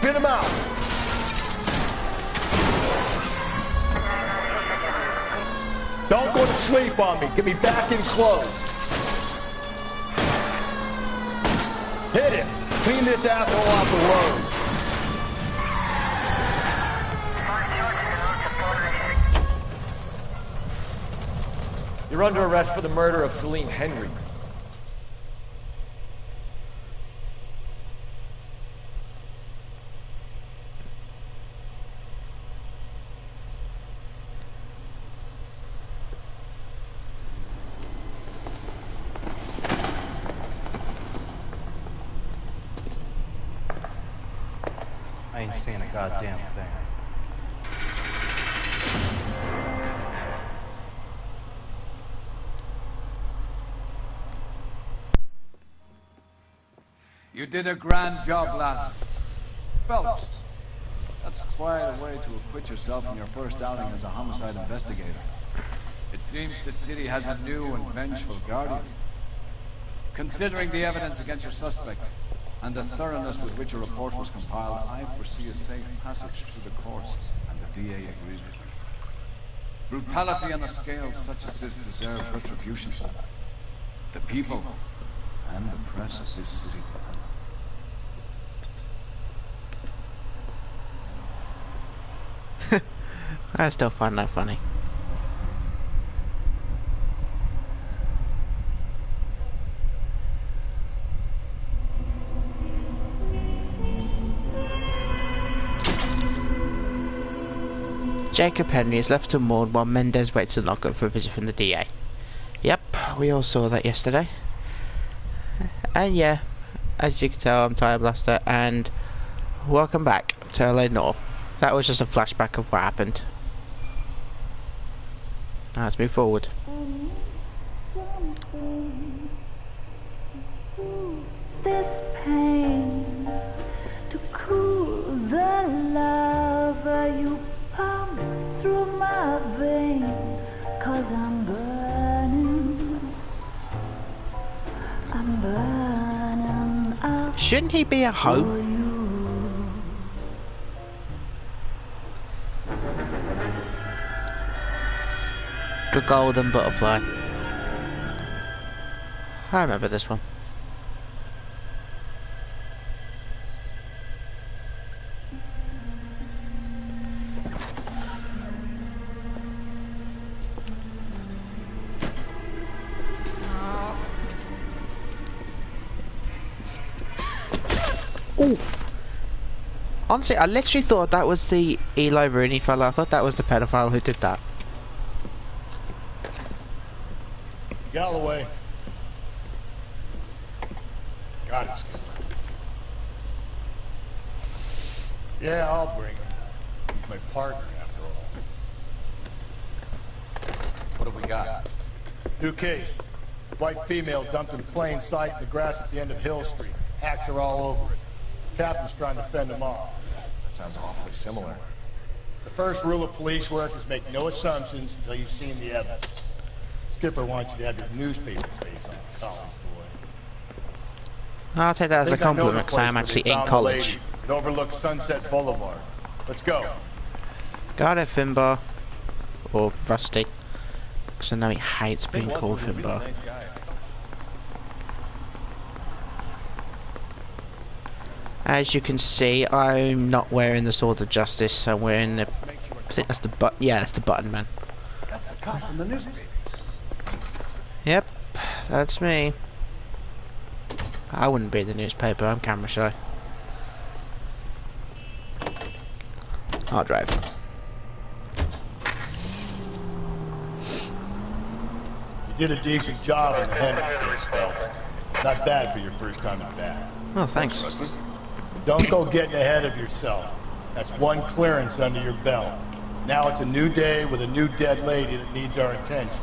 Spin him out. Don't go to sleep on me. Get me back in close. Hit it. Clean this asshole off the road. You're under arrest for the murder of Celine Henry. I ain't seen a goddamn thing. You did a grand job, lads. Phelps, that's quite a way to acquit yourself in your first outing as a homicide investigator. It seems the city has a new and vengeful guardian. Considering the evidence against your suspect, and the thoroughness with which a report was compiled, I foresee a safe passage through the courts, and the DA agrees with me. Brutality on a scale such as this deserves retribution. The people and the press of this city demand. I still find that funny. Jacob Henry is left to mourn while Mendez waits in lockup for a visit from the DA. Yep, we all saw that yesterday. And yeah, as you can tell, I'm Tire Blaster, and welcome back to LA Noire. That was just a flashback of what happened. Now let's move forward. This pain to cool the lava you pump through my veins, 'cause I'm burning up. Shouldn't he be at home? The golden butterfly. I remember this one. Ooh. Honestly, I literally thought that was the Eli Rooney fella. I thought that was the pedophile who did that. Galloway. Got it, Skipper. Yeah, I'll bring him. He's my partner, after all. What have we got? New case. White female dumped in plain sight in the grass at the end of Hill Street. Hacks are all over it. Captain's trying to fend him off. That sounds awfully similar. The first rule of police work is make no assumptions until you've seen the evidence. Skipper wants you to have your newspaper face on, college boy. I'll take that as a compliment because I am actually in college. It overlooks Sunset Boulevard. Let's go. Got it, Finbar. Or Rusty. Because I know he hates being called Finbar. As you can see, I'm not wearing the Sword of Justice. I'm wearing the... I think that's the button. Yeah, that's the button, man. That's the cop in the newspaper. Yep, that's me. I wouldn't be in the newspaper, I'm camera shy. I'll drive. You did a decent job in the Henry case, Phelps. Not bad for your first time at bat. Oh, thanks. Don't go getting ahead of yourself. That's one clearance under your belt. Now it's a new day with a new dead lady that needs our attention.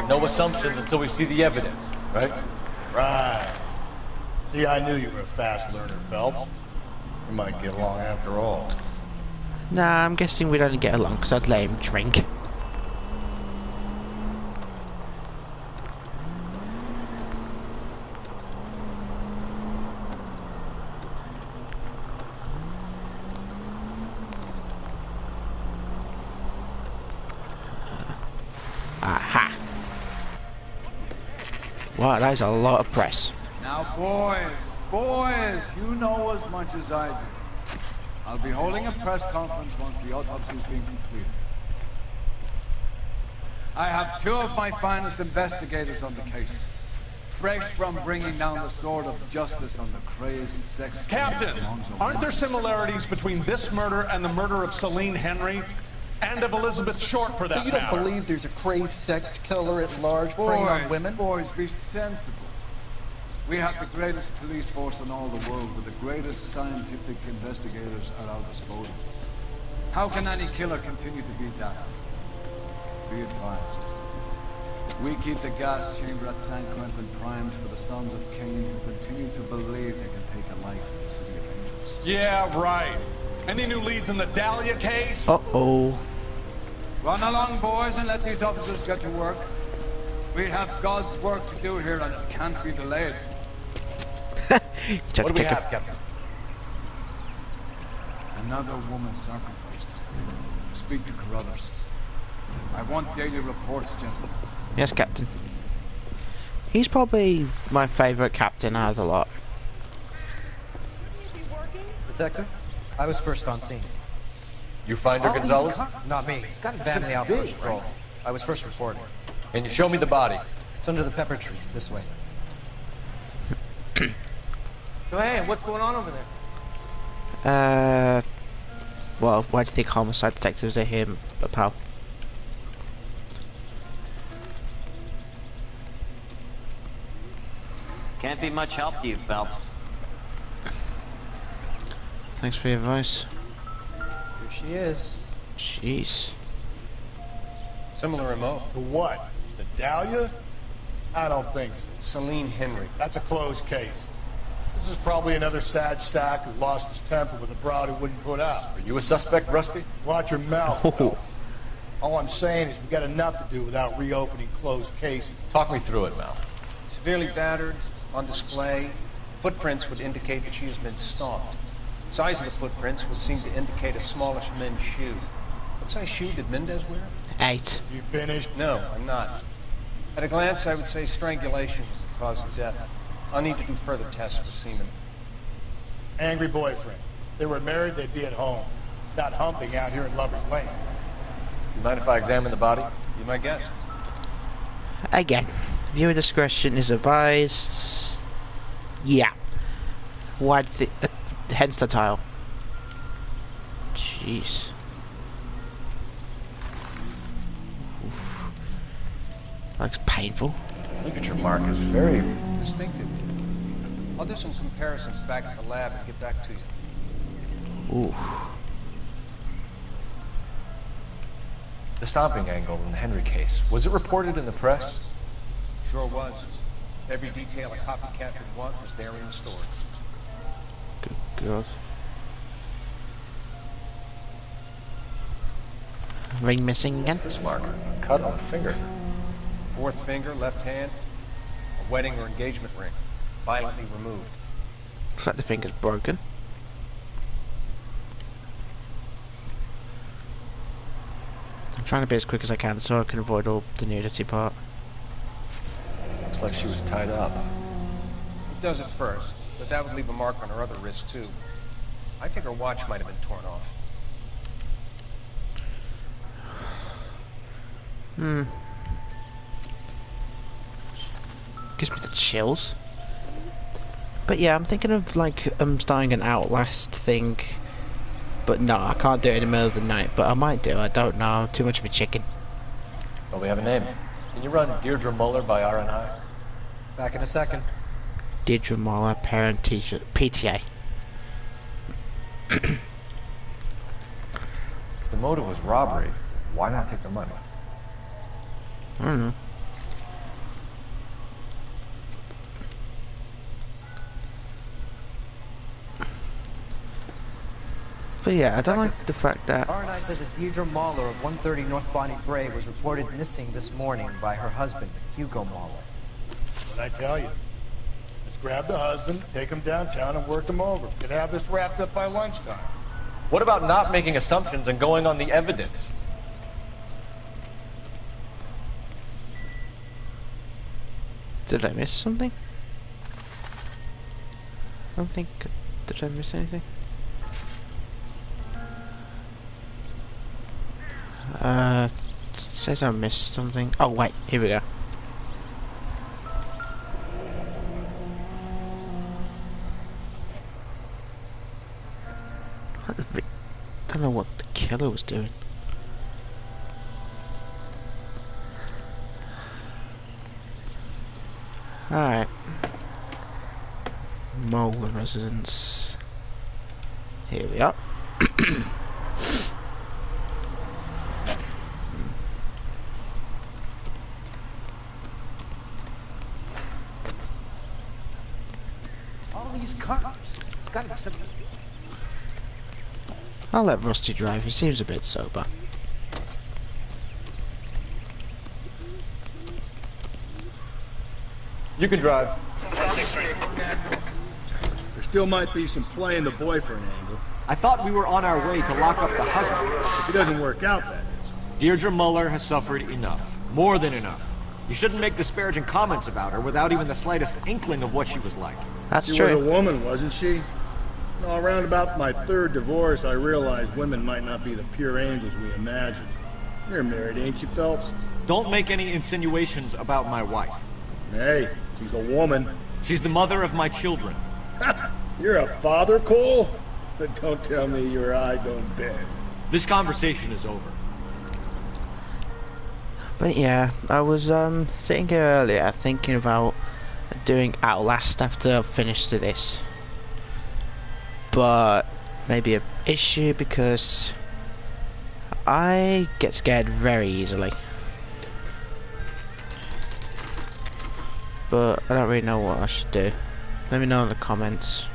No assumptions until we see the evidence, right? Right. See, I knew you were a fast learner, Phelps. We might get along after all. Nah, I'm guessing we'd only get along because I'd let him drink. Wow, that is a lot of press. Now, boys, you know as much as I do. I'll be holding a press conference once the autopsy's been completed. I have two of my finest investigators on the case. Fresh from bringing down the sword of justice on the crazed sex... Captain, aren't there similarities between this murder and the murder of Celine Henry? And of Elizabeth Short, for that matter? So you don't believe there's a crazed sex killer at large preying on women? Boys, be sensible. We have the greatest police force in all the world with the greatest scientific investigators at our disposal. How can any killer continue to beat that? Be advised. We keep the gas chamber at San Quentin primed for the sons of Cain who continue to believe they can take a life in the City of Angels. Yeah, right. Any new leads in the Dahlia case? Uh-oh. Run along, boys, and let these officers get to work. We have God's work to do here, and it can't be delayed. What do we have, Captain? Another woman sacrificed. Speak to Carruthers. I want daily reports, gentlemen. Yes, Captain. He's probably my favourite captain out of the lot. Detective, I was first on scene. You find her, Gonzalez? Not me. Family out for patrol. I was first reported. Can you show me the body? It's under the pepper tree, this way. So hey, what's going on over there? Well, why do you think homicide detectives are here, pal? Can't be much help to you, Phelps. Thanks for your advice. Here she is. Jeez. Similar MO. To what? The Dahlia? I don't think so. Celine Henry. That's a closed case. This is probably another sad sack who lost his temper with a broad who wouldn't put out. Are you a suspect, Rusty? Watch your mouth, Phelps. All I'm saying is we got enough to do without reopening closed cases. Talk me through it, Mal. Severely battered, on display. Footprints would indicate that she has been stalked. Size of the footprints would seem to indicate a smallish men's shoe. What size shoe did Mendez wear? 8. You finished? No, I'm not. At a glance, I would say strangulation was the cause of death. I'll need to do further tests for semen. Angry boyfriend. If they were married, they'd be at home. Not humping out here in Lover's Lane. You mind if I examine the body? Be my guest. Again, viewer discretion is advised. Yeah. Why hence the tile. Jeez. Oof. Looks painful. Look at your mark. It's very Distinctive. I'll do some comparisons back at the lab and get back to you. Ooh. The stomping angle in the Henry case. Was it reported in the press? Sure was. Every detail a copycat would want was there in the story. Good God. Ring missing again? What's this mark? Cut on the finger. Fourth finger, left hand. A wedding or engagement ring. Violently removed. Looks like the finger's broken. I'm trying to be as quick as I can so I can avoid all the nudity part. Looks like she was tied up. It does at first, but that would leave a mark on her other wrist too. I think her watch might have been torn off. Gives me the chills. But yeah, I'm thinking of like starting an Outlast thing. But no, I can't do it in the middle of the night. But I might do, I don't know. I'm too much of a chicken. Don't we have a name? Can you run Deirdre Muller by RNI? Back in a second. Deirdre Muller, parent teacher, PTA. If the motive was robbery, why not take the money? I don't know. But yeah, I don't like the fact that... RNI says that Deirdre Mahler of 130 North Bonnie Bray was reported missing this morning by her husband, Hugo Mahler. What'd I tell you? Let's grab the husband, take him downtown, and work him over. We could have this wrapped up by lunchtime. What about not making assumptions and going on the evidence? Did I miss something? I don't think... Did I miss anything? It says I missed something. Oh wait, here we go. I don't know what the killer was doing. Alright. Mole residence. Here we are. All these cars. It's gotta be something. I'll let Rusty drive, he seems a bit sober. You can drive. There still might be some play in the boyfriend angle. I thought we were on our way to lock up the husband. If it doesn't work out, that is. Deirdre Muller has suffered enough. More than enough. You shouldn't make disparaging comments about her without even the slightest inkling of what she was like. That's true. She was a woman, wasn't she? No, around about my third divorce, I realized women might not be the pure angels we imagine. You're married, ain't you, Phelps? Don't make any insinuations about my wife. Hey, she's a woman. She's the mother of my children. You're a father, Cole? But don't tell me your eye don't bend. This conversation is over. But yeah, I was sitting here earlier thinking about doing Outlast after I've finished this. But maybe an issue because I get scared very easily. But I don't really know what I should do. Let me know in the comments.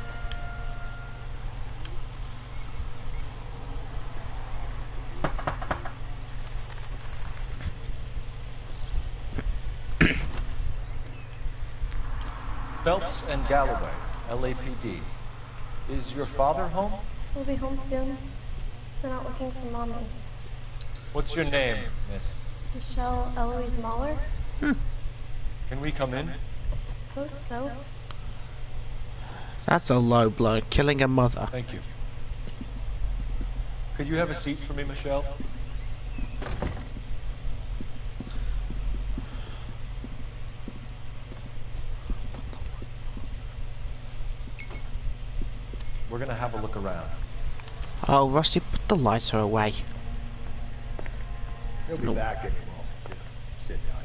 Phelps and Galloway, LAPD. Is your father home? We'll be home soon. He's been out looking for Mommy. What's your name, miss? Michelle Eloise Mahler? Can we come in? I suppose so. That's a low blow, killing a mother. Thank you. Could you have a seat for me, Michelle? We're gonna have a look around. Oh, Rusty, put the lighter away. He'll be back any moment. Just sit tight.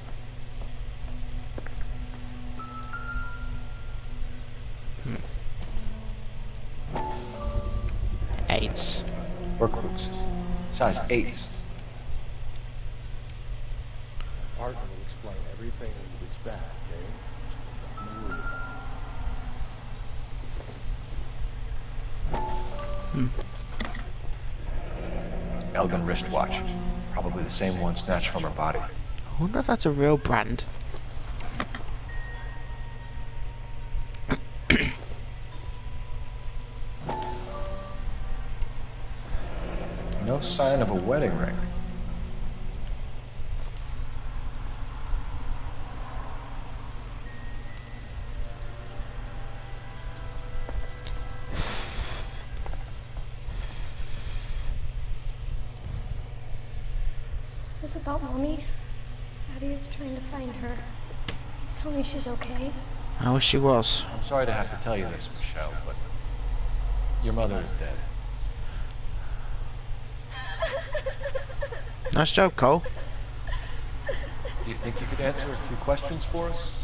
8. Work boots. Size 8. Partner will explain everything when he gets back, okay? There's nothing to worry about. Elgin wristwatch. Probably the same one snatched from her body. I wonder if that's a real brand. No sign of a wedding ring. Is this about Mommy? Daddy is trying to find her. He's telling me she's okay. I wish she was. I'm sorry to have to tell you this, Michelle, but your mother is dead. Nice job, Cole. Do you think you could answer a few questions for us?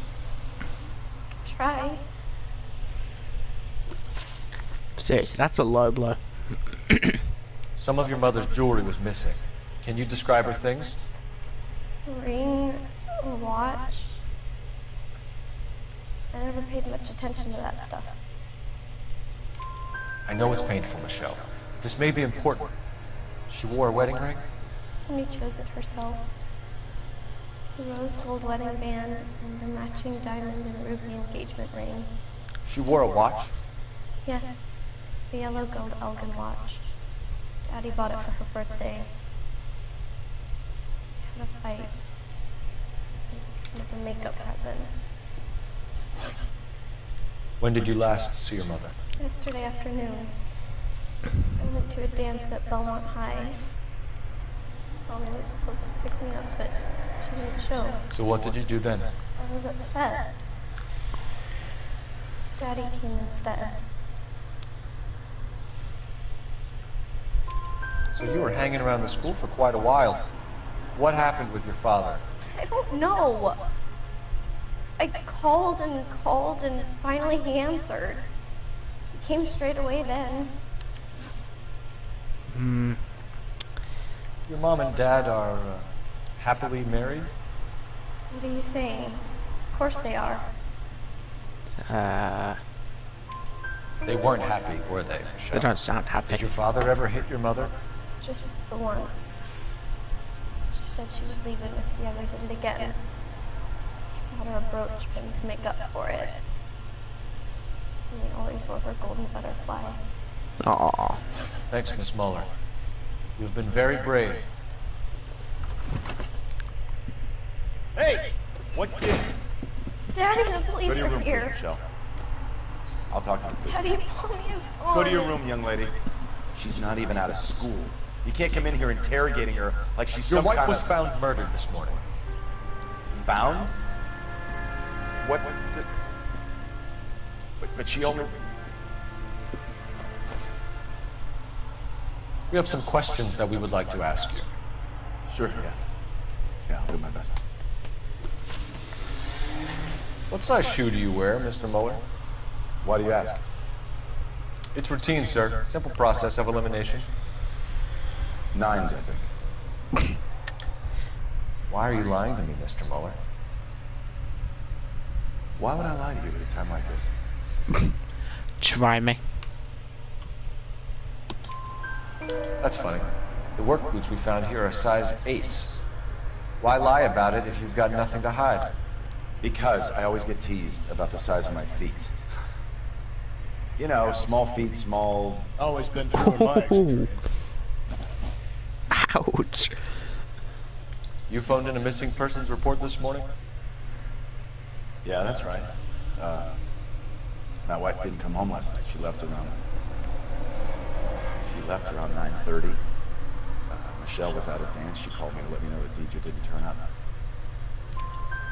Try. Seriously, that's a low blow. Some of your mother's jewelry was missing. Can you describe her things? A ring, a watch. I never paid much attention to that stuff. I know it's painful, Michelle. This may be important. She wore a wedding ring? Mommy chose it herself. A rose gold wedding band and a matching diamond and ruby engagement ring. She wore a watch? Yes, the yellow gold Elgin watch. Daddy bought it for her birthday. We had a fight. It was kind of a makeup present. When did you last see your mother? Yesterday afternoon. I went to a dance at Belmont High. Mommy was supposed to pick me up, but she didn't show. So what did you do then? I was upset. Daddy came instead. So you were hanging around the school for quite a while. What happened with your father? I don't know. I called and finally he answered. He came straight away then. Your mom and dad are happily married? What are you saying? Of course they are. They weren't happy, were they, Michelle? They don't sound happy. Did your father ever hit your mother? Just the once. She said she would leave him if he ever did it again. He bought her a brooch pin to make up for it. And we always wore her golden butterfly. Aww. Thanks, Miss Muller. You've been very brave. Hey! What gives? Daddy, the police Go to your are room, here. please, Michelle. I'll talk to the police. Daddy, Mommy is gone. Go to your room, young lady. She's not even out of school. You can't come in here interrogating her like she's Your some wife kind was of... found murdered this morning. Found? What? But she only... We have some questions that we would like to ask you. Sure, yeah. Yeah, I'll do my best. What size shoe do you wear, Mr. Muller? Why do you ask? It's routine, sir. Simple process of elimination. 9s, I think. Why are you lying to me, Mr. Muller? Why would I lie to you at a time like this? Try me. That's funny. The work boots we found here are size 8s. Why lie about it if you've got nothing to hide? Because I always get teased about the size of my feet. You know, small feet, small... Always been true in my experience. Ouch. You phoned in a missing persons report this morning? Yeah, that's right. My wife didn't come home last night. She left around 9:30. Michelle was at a dance. She called me to let me know the DJ didn't turn up.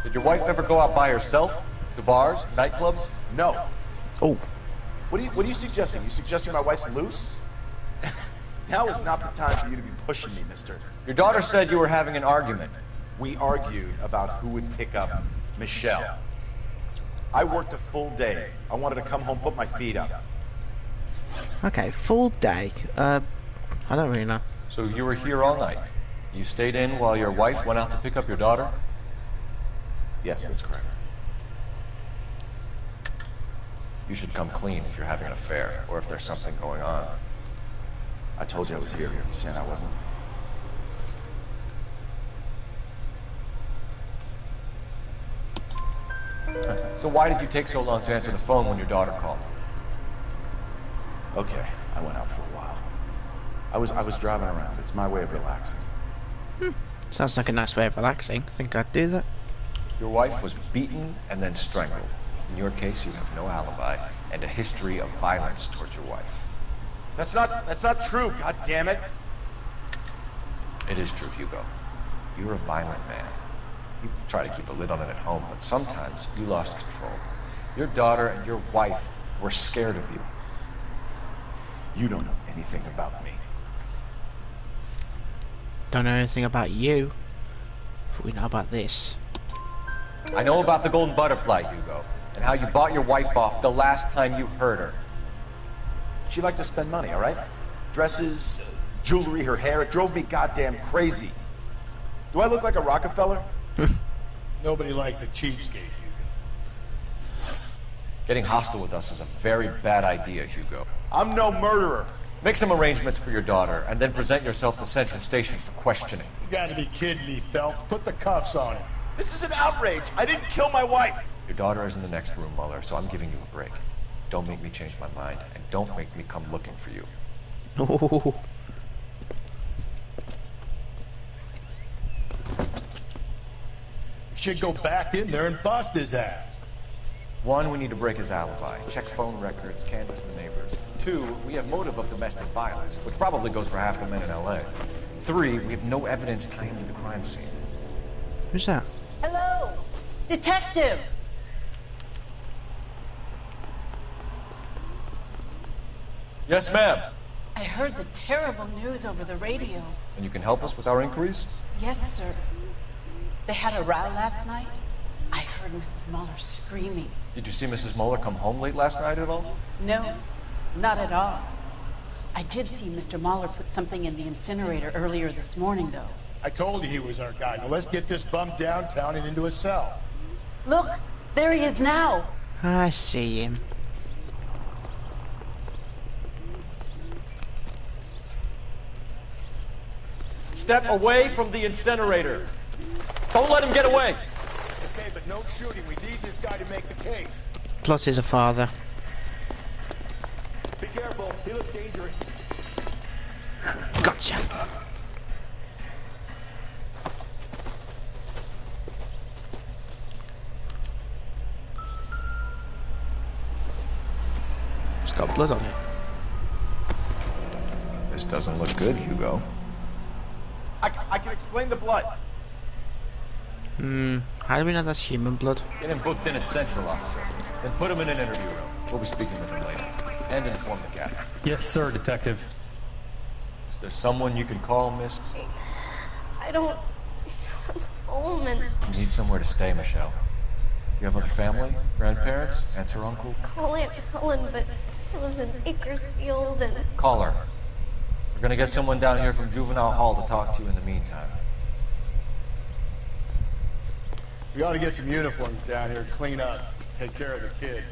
Did your wife ever go out by herself? To bars? Nightclubs? No. Oh. What are you suggesting? You suggesting my wife's loose? Now is not the time for you to be pushing me, mister. Your daughter said you were having an argument. We argued about who would pick up Michelle. I worked a full day. I wanted to come home, put my feet up. Okay, full day. I don't really know. So you were here all night? You stayed in while your wife went out to pick up your daughter? Yes, that's correct. You should come clean if you're having an affair, or if there's something going on. I told you I was here. You saying I wasn't? So why did you take so long to answer the phone when your daughter called? Okay, I went out for a while. I was driving around. It's my way of relaxing. Sounds like a nice way of relaxing. Think I'd do that. Your wife was beaten and then strangled. In your case, you have no alibi and a history of violence towards your wife. That's not true, god damn it. It is true, Hugo. You're a violent man. You try to keep a lid on it at home, but sometimes you lost control. Your daughter and your wife were scared of you. You don't know anything about me. Don't know anything about you, but we know about this. I know about the golden butterfly, Hugo, and how you bought your wife off the last time you heard her. She liked to spend money, all right? Dresses, jewelry, her hair. It drove me goddamn crazy. Do I look like a Rockefeller? Nobody likes a cheapskate, Hugo. Getting hostile with us is a very bad idea, Hugo. I'm no murderer. Make some arrangements for your daughter, and then present yourself to Central Station for questioning. You gotta be kidding me, Phelps. Put the cuffs on him. This is an outrage. I didn't kill my wife. Your daughter is in the next room, Muller, so I'm giving you a break. Don't make me change my mind, and don't make me come looking for you. Oh. You should go back in there and bust his ass. 1, we need to break his alibi. Check phone records, canvass the neighbors. 2, we have motive of domestic violence, which probably goes for half the men in L.A. 3, we have no evidence tying to the crime scene. Who's that? Hello? Detective! Yes, ma'am. I heard the terrible news over the radio. And you can help us with our inquiries? Yes, sir. They had a row last night. I heard Mrs. Muller screaming. Did you see Mrs. Muller come home late last night at all? No, not at all. I did see Mr. Muller put something in the incinerator earlier this morning, though. I told you he was our guy. Now let's get this bum downtown and into a cell. Look, there he is now. I see him. Step away from the incinerator. Don't let him get away. Okay, but no shooting. We need this guy to make the case. Plus he's a father. Be careful. He looks dangerous. Gotcha. It's got blood on it. This doesn't look good, Hugo. I can explain the blood. How do we know that's human blood? Get him booked in at Central, officer. Then put him in an interview room. We'll be speaking with him later. And inform the captain. Yes, sir, Detective. Is there someone you can call, miss? I don't... It's home and... You need somewhere to stay, Michelle. You have other family? Grandparents? Aunts or uncle? Call Aunt Helen, but she lives in Bakersfield and... Call her. We're gonna get someone down here from Juvenile Hall to talk to you in the meantime. We ought to get some uniforms down here, clean up, take care of the kid.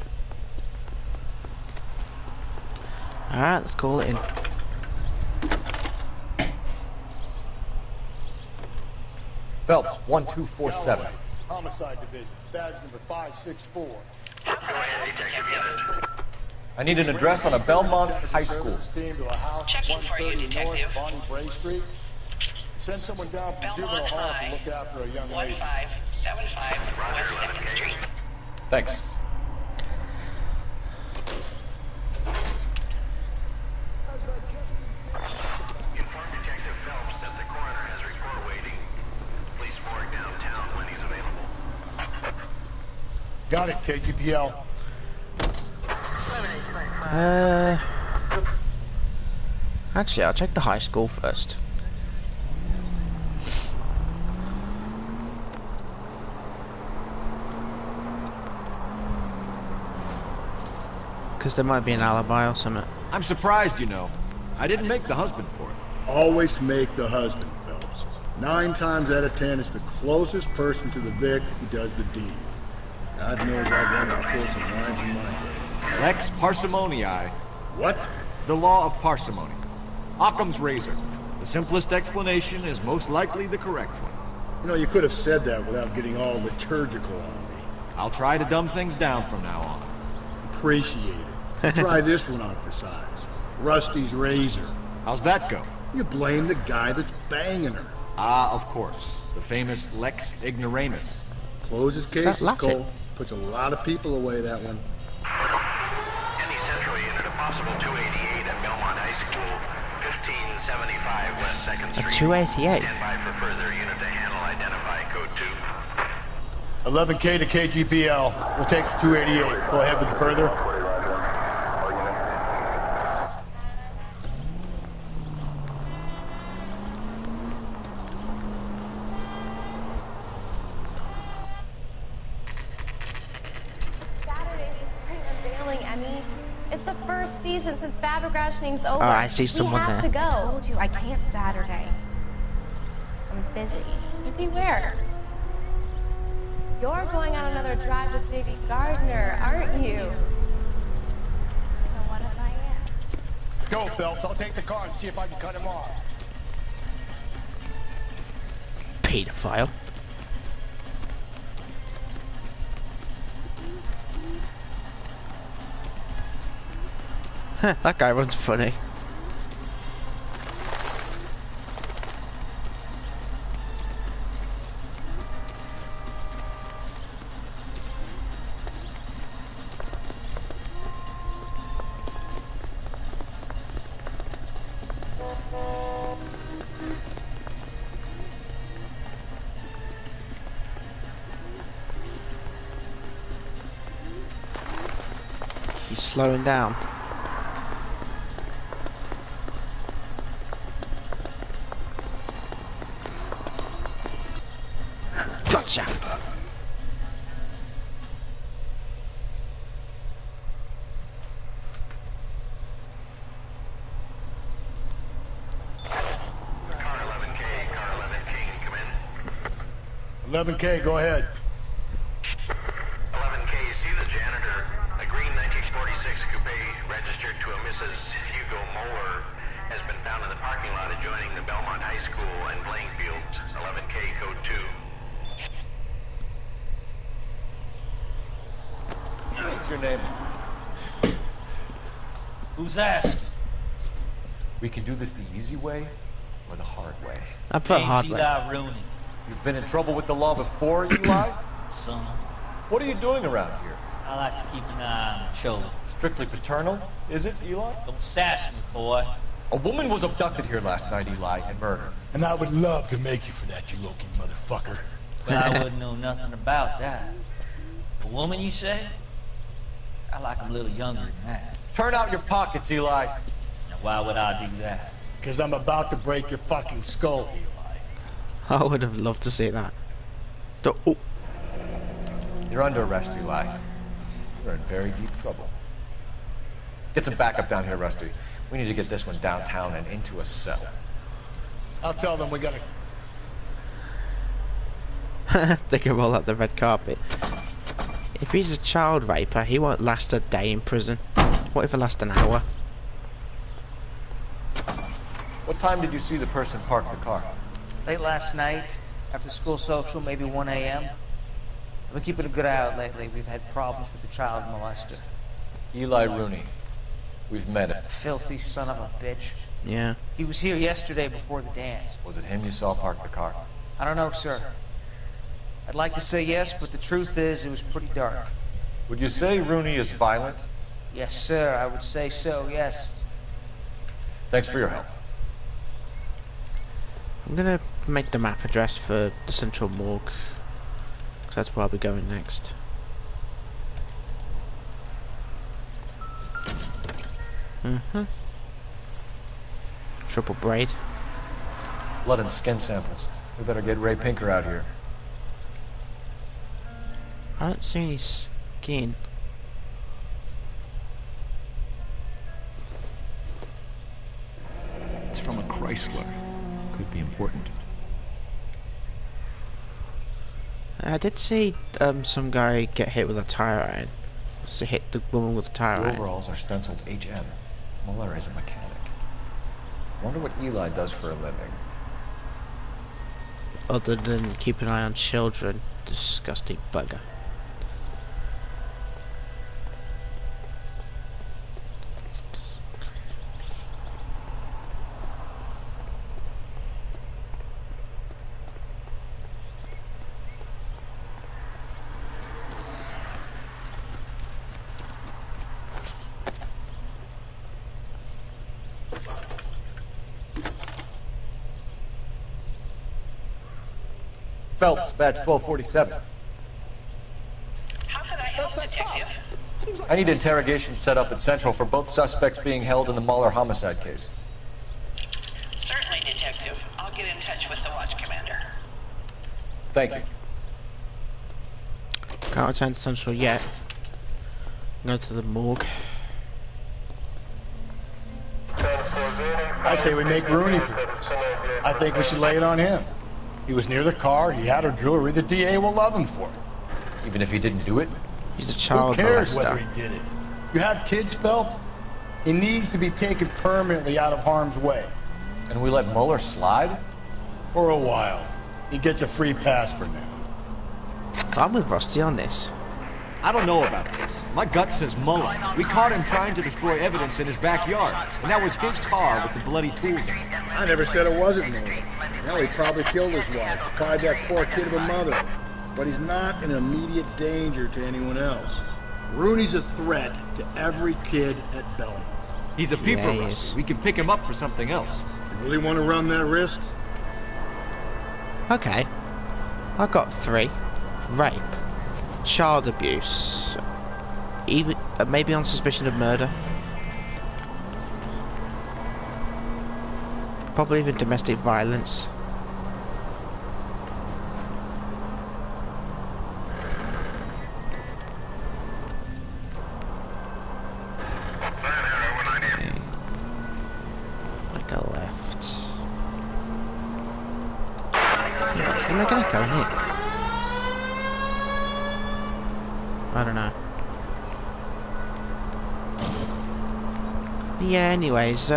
Alright, let's call it in. Phelps, 1247. Homicide Division, badge number 564. I need an address on a Belmont High School. Team to a house at 130 North Bonnie Bray Street. Send someone down from Juvenile Hall to look after a young lady. 1575 West 2nd Street. Thanks. Inform Detective Phelps that the coroner has a report waiting. Police morgue downtown when he's available. Got it, KGPL. Actually, I'll check the high school first. Because there might be an alibi or something. I'm surprised, you know. I didn't make the husband for it. Always make the husband, Phelps. 9 times out of 10, it's the closest person to the Vic who does the deed. God knows I wanted to pull some lines in my head. Lex parsimoniae. What? The law of parsimony. Occam's razor. The simplest explanation is most likely the correct one. You know, you could have said that without getting all liturgical on me. I'll try to dumb things down from now on. Appreciate it. Try this one on for size. Rusty's razor. How's that go? You blame the guy that's banging her. Ah, of course. The famous Lex ignoramus. Closes cases, Cole. Puts a lot of people away, that one. Any Central unit, a possible 288 at Belmont High School, 1575 West 2nd Street. A 288? Stand by for further unit to handle. Identify code 2. 11K to KGPL. We'll take the 288. Go ahead with the further. Since Fabric rationing's over. Oh, I see someone there. We have to go. I told you I can't Saturday. I'm busy. Busy where? You're going on another drive with Baby Gardner, aren't you? So what if I am? Go, Phelps. I'll take the car and see if I can cut him off. Pedophile. That guy runs funny. He's slowing down. Gotcha! Car 11K, come in. 11K, go ahead. 11K, see the janitor. A green 1946 coupe registered to a Mrs. Hugo Moeller has been found in the parking lot adjoining the Belmont High School and playing fields. 11K, code 2. What's your name? Who's asked? We can do this the easy way or the hard way. I put hard way. Eli Rooney. You've been in trouble with the law before, Eli? Son, What are you doing around here? I like to keep an eye on the children. Strictly paternal, is it, Eli? Don't sass me, boy. A woman was abducted here last night, Eli, and murdered. And I would love to make you for that, you low-key motherfucker. But I wouldn't know nothing about that. A woman, you say? I like 'em a little younger than that. Turn out your pockets, Eli. Now, why would I do that? Because I'm about to break your fucking skull, Eli. I would have loved to see that. Oh. You're under arrest, Eli. You're in very deep trouble. Get some backup down here, Rusty. We need to get this one downtown and into a cell. I'll tell them we gotta... They can roll out the red carpet. If he's a child raper, he won't last a day in prison. What if it lasts an hour? What time did you see the person park the car? Late last night, after school social, maybe 1 a.m. I've been keeping a good eye out lately. We've had problems with the child molester. Eli Rooney. We've met him. Filthy son of a bitch. Yeah. He was here yesterday before the dance. Was it him you saw park the car? I don't know, sir. I'd like to say yes, but the truth is it was pretty dark. Would you say Rooney is violent? Yes, sir. I would say so, yes. Thanks for your help. I'm gonna make the map address for the central morgue, because that's where I'll be going next. Triple braid. Blood and skin samples. We better get Ray Pinker out here. I don't see any skin. It's from a Chrysler. Could be important. I did see some guy get hit with a tire iron. To hit the woman with a tire The iron. overalls are stenciled HM. Muller is a mechanic. Wonder what Eli does for a living. Other than keep an eye on children. Disgusting bugger. Phelps, badge 1247. How can I help, Detective? I need interrogation set up at Central for both suspects being held in the Muller homicide case. Certainly, Detective. I'll get in touch with the watch commander. Thank you. Can't return to Central yet. Go to the morgue. I say we make Rooney for this. I think we should lay it on him. He was near the car, he had her jewelry, the DA will love him for it. Even if he didn't do it? He's a child Who cares molester. whether he did it? You have kids, Phelps? He needs to be taken permanently out of harm's way. And we let Muller slide? For a while. He gets a free pass for now. I'm with Rusty on this. I don't know about this. My gut says Muller. We caught him trying to destroy evidence in his backyard, and that was his car with the bloody tools in it. I never said it wasn't Muller. Hell, he probably killed his wife, deprived that poor kid of a mother. But he's not an immediate danger to anyone else. Rooney's a threat to every kid at Belmont. He's a peeper, Yeah, he Rusty. is. We can pick him up for something else. You really want to run that risk? Okay. I got 3. Rape. Child abuse. even maybe on suspicion of murder. Probably even domestic violence. Like a left. Am I gonna go in here? I don't know. Yeah, anyways,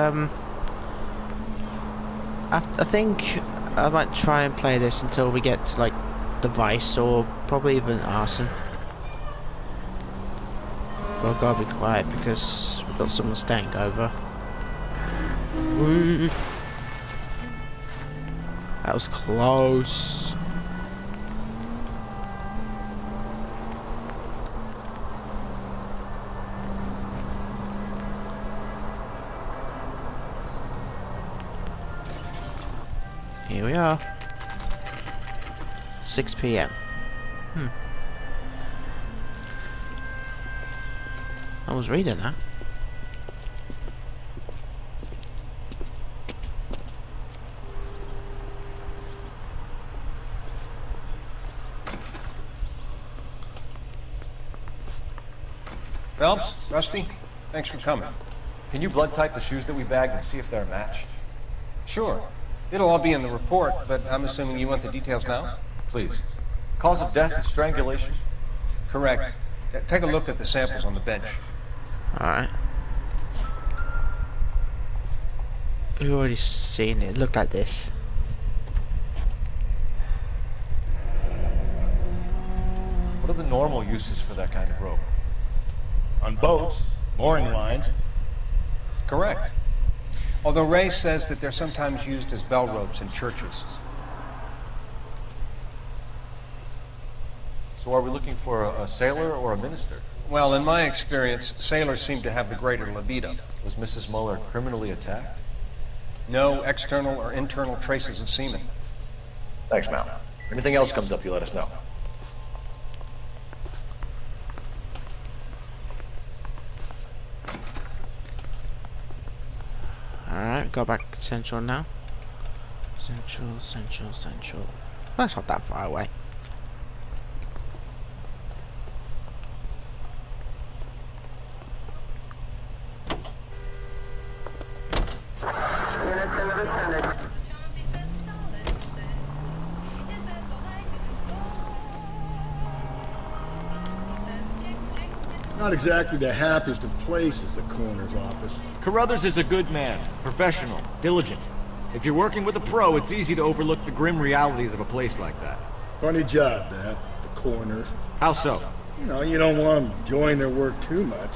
I think I might try and play this until we get to, like, the Vice, or probably even Arson. Well, gotta be quiet because we've got someone staying over. Woo. That was close. Here we are. 6 PM. I was reading that. Phelps, Rusty, thanks for coming. Can you blood type the shoes that we bagged and see if they're a match? Sure. It'll all be in the report, but I'm assuming you want the details now? Please. Cause of death is strangulation? Correct. Take a look at the samples on the bench. Alright. We've already seen it. Look at this. What are the normal uses for that kind of rope? On boats, mooring lines. Correct. Although Ray says that they're sometimes used as bell ropes in churches. So are we looking for a sailor or a minister? Well, in my experience, sailors seem to have the greater libido. Was Mrs. Muller criminally attacked? No external or internal traces of semen. Thanks, Mal. If anything else comes up, you let us know. Alright, go back to Central now. Central. That's not that far away. Not exactly the happiest of places, the coroner's office. Carruthers is a good man, professional, diligent. If you're working with a pro, it's easy to overlook the grim realities of a place like that. Funny job, that, the coroner's. How so? You know, you don't want them enjoying their work too much.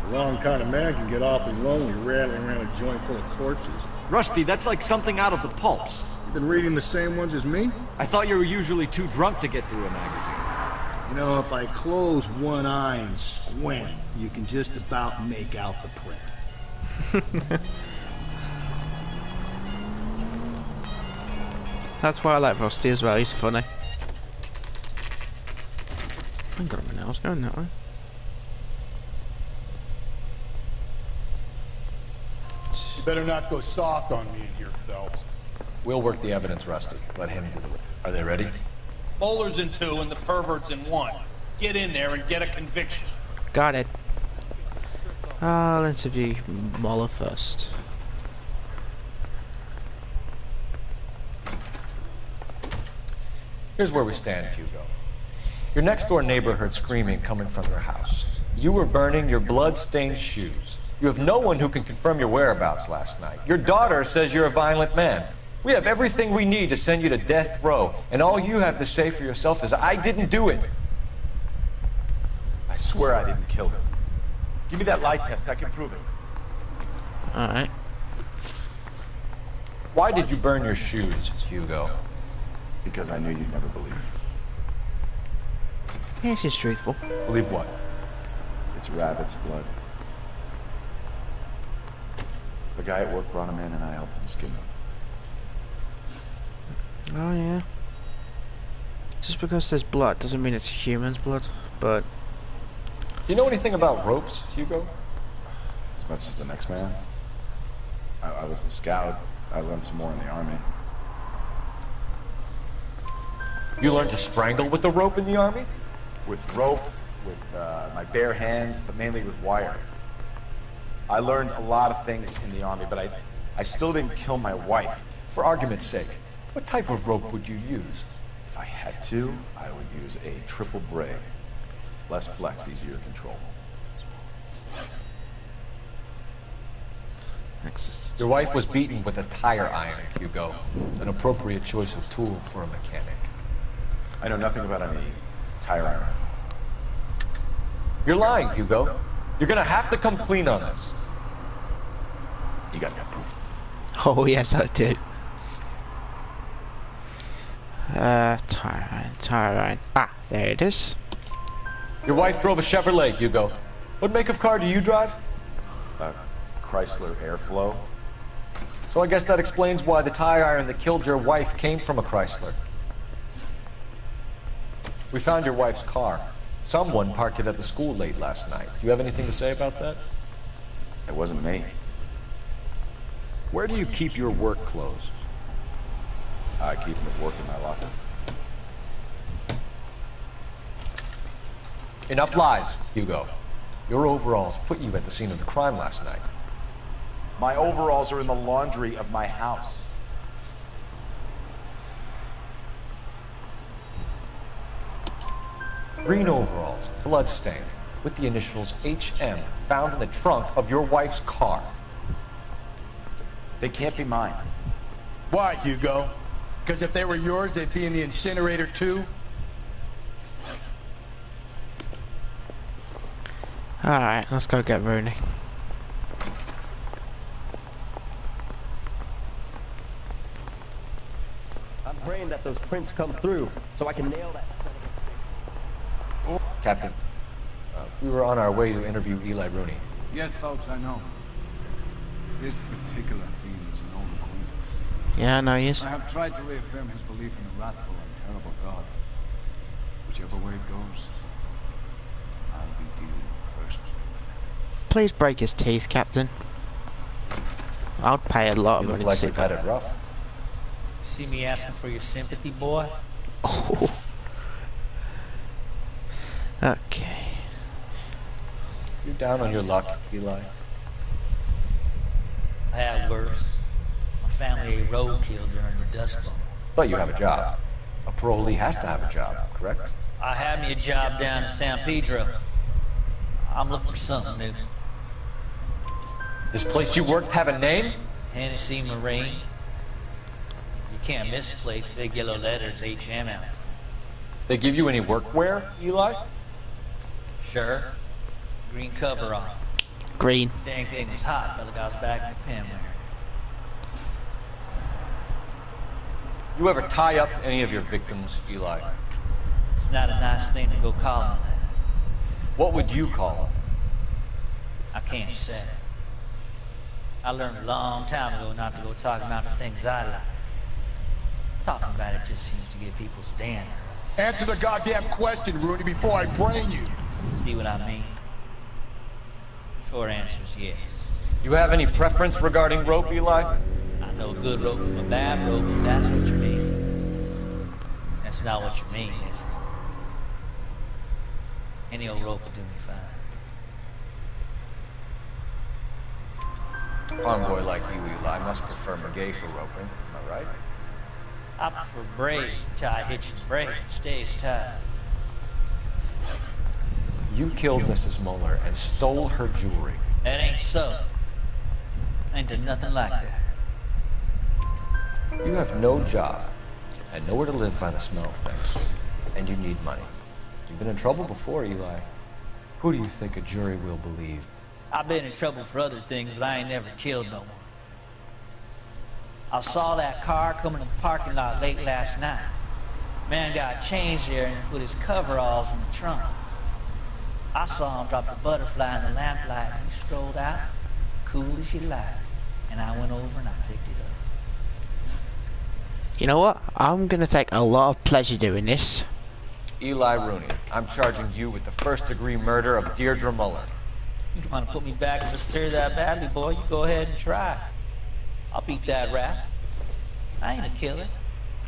The wrong kind of man can get awfully lonely rattling around a joint full of corpses. Rusty, that's like something out of the pulps. You been reading the same ones as me? I thought you were usually too drunk to get through a magazine. You know, if I close one eye and squint, you can just about make out the print. That's why I like Rusty as well, he's funny. I got him now, I was going that way. You better not go soft on me in here, Phelps. We'll work the evidence, Rusty. Let him do the work. Are they ready? Bowler's in 2 and the pervert's in 1. Get in there and get a conviction. Got it. I'll interview Muller first. Here's where we stand, Hugo. Your next-door neighbor heard screaming coming from your house. You were burning your blood-stained shoes. You have no one who can confirm your whereabouts last night. Your daughter says you're a violent man. We have everything we need to send you to death row, and all you have to say for yourself is, I didn't do it. I swear I didn't kill him. Give me that lie test, I can prove it. Alright. Why did you burn your shoes, Hugo? Because I knew you'd never believe me. Yeah, she's truthful. Believe what? It's rabbit's blood. The guy at work brought him in and I helped him skin him. Oh yeah. Just because there's blood doesn't mean it's human's blood, but You know anything about ropes, Hugo? As much as the next man. I was a scout. I learned some more in the Army. You learned to strangle with the rope in the Army? With rope, with my bare hands, but mainly with wire. I learned a lot of things in the Army, but I still didn't kill my wife. For argument's sake, what type of rope would you use? If I had to, I would use a triple braid. Less flex, easier to control. Your wife was beaten with a tire iron, Hugo. An appropriate choice of tool for a mechanic. I know nothing about any tire iron. You're lying, Hugo. You're gonna have to come clean on this. You got no proof. Oh yes, I do. Tire iron. Ah, there it is. Your wife drove a Chevrolet, Hugo. What make of car do you drive? A Chrysler Airflow. So I guess that explains why the tire iron that killed your wife came from a Chrysler. We found your wife's car. Someone parked it at the school late last night. Do you have anything to say about that? It wasn't me. Where do you keep your work clothes? I keep them at work in my locker. Enough lies, Hugo. Your overalls put you at the scene of the crime last night. My overalls are in the laundry of my house. Green overalls, bloodstained, with the initials HM found in the trunk of your wife's car. They can't be mine. Why, Hugo? Because if they were yours, they'd be in the incinerator too? Alright, let's go get Rooney. I'm praying that those prints come through so I can nail that son of a... Captain, we were on our way to interview Eli Rooney. Yes, Phelps, I know. This particular theme is an old acquaintance. Yeah, I know he is. I have tried to reaffirm his belief in a wrathful and terrible God. Whichever way it goes, I'll be dealing personally. Please break his teeth, Captain. I'd pay a lot of You money look like to see we've had that. it rough. See me asking for your sympathy, boy? Oh. Okay. You're down on your luck, Eli. I had worse. My family ate roadkill during the Dust Bowl. But you have a job. A parolee has to have a job, correct? I had me a job down in San Pedro. I'm looking for something new. This place you worked have a name? Hennessy Marine. You can't miss the place. Big yellow letters, HM out. They give you any workwear, Eli? Sure. Green cover on. Green. Dang thing was hot. Felt like I was back in the pen wearing it. You ever tie up any of your victims, Eli? It's not a nice thing to go call them that. What would you call them? I can't say. I learned a long time ago not to go talking about the things I like. Talking about it just seems to get people's dander. Answer the goddamn question, Rooney, before I brain you. See what I mean? Short answer is yes. You have any preference regarding rope, Eli? I know a good rope from a bad rope, if that's what you mean. That's not what you mean, is it? Any old rope will do me fine. A convoy like you, Eli, must prefer McGay for roping. Am I right? I prefer braid, tie, hitch, and braid. It stays tight. You killed Mrs. Muller and stole her jewelry. That ain't so. I ain't done nothing like that. You have no job and nowhere to live by the smell of things. And you need money. You've been in trouble before, Eli. Who do you think a jury will believe? I've been in trouble for other things, but I ain't never killed no one. I saw that car coming to the parking lot late last night. Man got changed there and put his coveralls in the trunk. I saw him drop the butterfly in the lamplight and he strolled out, cool as you like. And I went over and I picked it up. You know what? I'm gonna take a lot of pleasure doing this. Eli Rooney, I'm charging you with the first-degree murder of Deirdre Muller. You want to put me back in the stir that badly, boy? You go ahead and try. I'll beat that rap. I ain't a killer.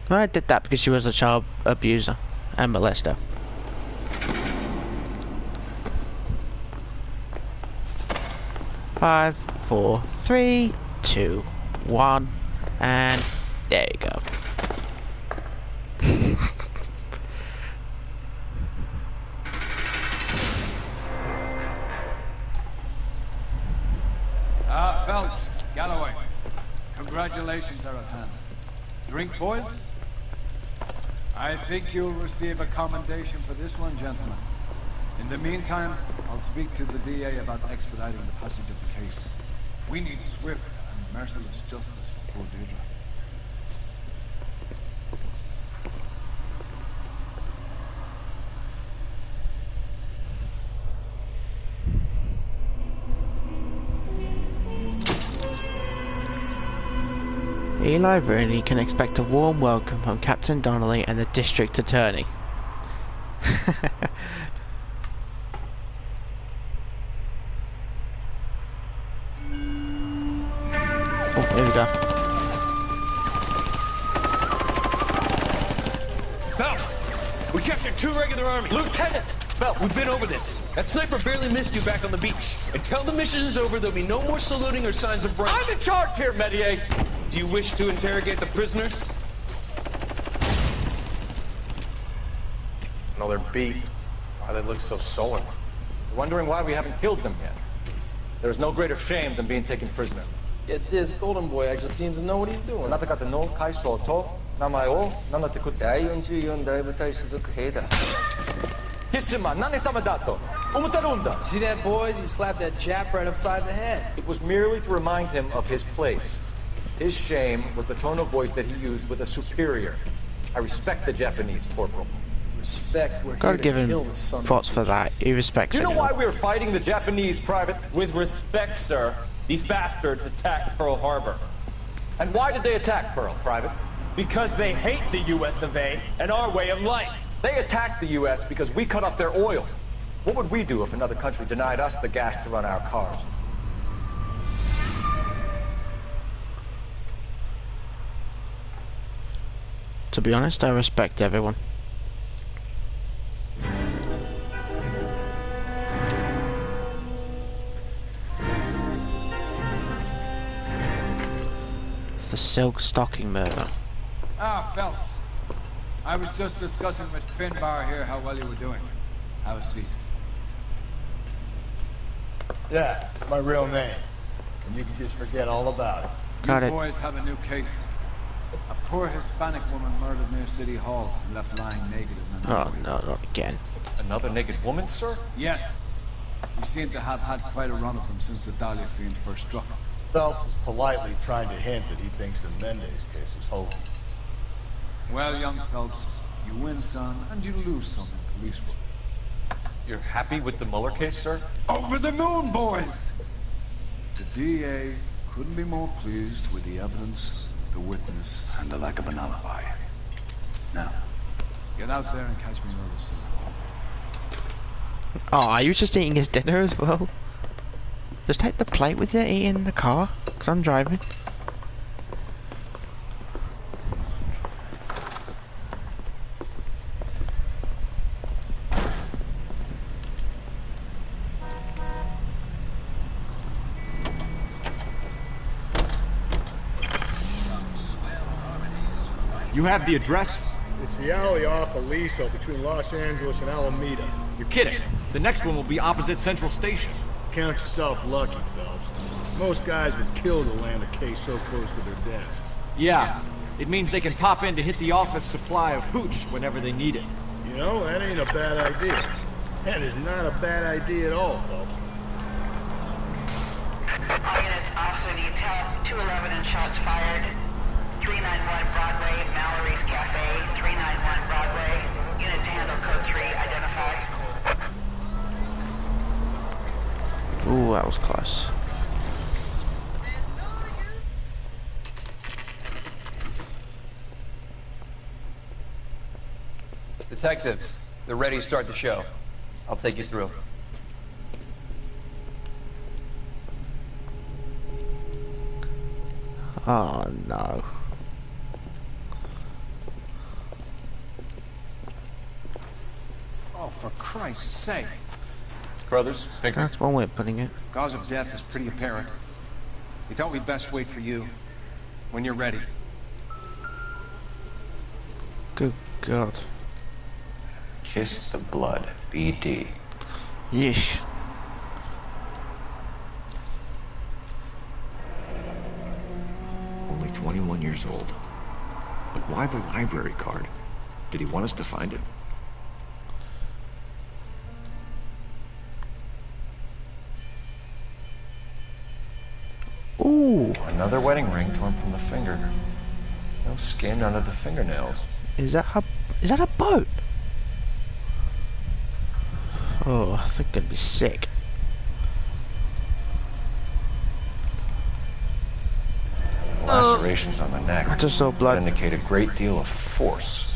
I did that because she was a child abuser and molester. Five, 4, 3, 2, 1, and there you go. Phelps, Galloway, congratulations are at hand. Drink, boys? I think you'll receive a commendation for this one, gentlemen. In the meantime, I'll speak to the DA about expediting the passage of the case. We need swift and merciless justice for poor Deirdre. Eli Rooney can expect a warm welcome from Captain Donnelly and the District Attorney. Oh, here we go. Phelps! We captured 2 regular army. Lieutenant! Phelps, we've been over this. That sniper barely missed you back on the beach. Until the mission is over, there'll be no more saluting or signs of rank. I'm in charge here, Medier! Do you wish to interrogate the prisoners? No, they're beat. Why they look so sullen? Wondering why we haven't killed them yet. There's no greater shame than being taken prisoner. Yeah, this golden boy actually seems to know what he's doing. あなた方の階層と名前を名乗ってください。第44大部隊所属兵だ。決心は何様だと思ってるんだ。See that, boys? He slapped that Jap right upside the head. It was merely to remind him of his place. His shame was the tone of voice that he used with a superior. I respect the Japanese, Corporal. Respect, we're Gotta here give to him kill the sons of props for that. He respects You know anyone. why we were fighting the Japanese, Private? With respect, sir, these bastards attacked Pearl Harbor. And why did they attack Pearl, Private? Because they hate the US of A and our way of life. They attacked the US because we cut off their oil. What would we do if another country denied us the gas to run our cars? To be honest, I respect everyone. The silk stocking murder. Ah, Phelps. I was just discussing with Finbar here how well you were doing. Have a seat. Yeah, my real name. And you can just forget all about it. Got You it. boys have a new case. A poor Hispanic woman murdered near City Hall and left lying naked in an Oh alleyway. no, not again. Another naked woman, sir? Yes. We seem to have had quite a run of them since the Dahlia fiend first struck. Phelps is politely trying to hint that he thinks the Mendez case is hokey. Well, young Phelps, you win some and you lose some in police work. You're happy with the Mueller case, sir? Over the moon, boys! The DA couldn't be more pleased with the evidence, the witness, and the lack of an alibi. Now, get out there and catch me another soon. Oh, are you just eating his dinner as well? Just take the plate with you, eat in the car, because I'm driving. You have the address? It's the alley off Aliso between Los Angeles and Alameda. You're kidding. The next one will be opposite Central Station. Count yourself lucky, Phelps. Most guys would kill to land a case so close to their desk. Yeah. It means they can pop in to hit the office supply of hooch whenever they need it. You know, that ain't a bad idea. That is not a bad idea at all, Phelps. All units, officer detail, 211 and shots fired. 391 Broadway, Mallory's Cafe, 391 Broadway. Unit to handle code 3, identify. Ooh, that was close. Detectives, They're ready to start the show. I'll take you through. Oh no. Oh, for Christ's sake. Brothers, Pinker. That's one way of putting it. Cause of death is pretty apparent. We thought we'd best wait for you. When you're ready. Good God. Kiss the blood, BD. Yeesh. Only 21 years old. But why the library card? Did he want us to find it? Ooh. Another wedding ring torn from the finger. No skin under the fingernails. Is that a boat? Oh, I think I'm gonna be sick. Lacerations on the neck. I just saw blood. Indicate a great deal of force.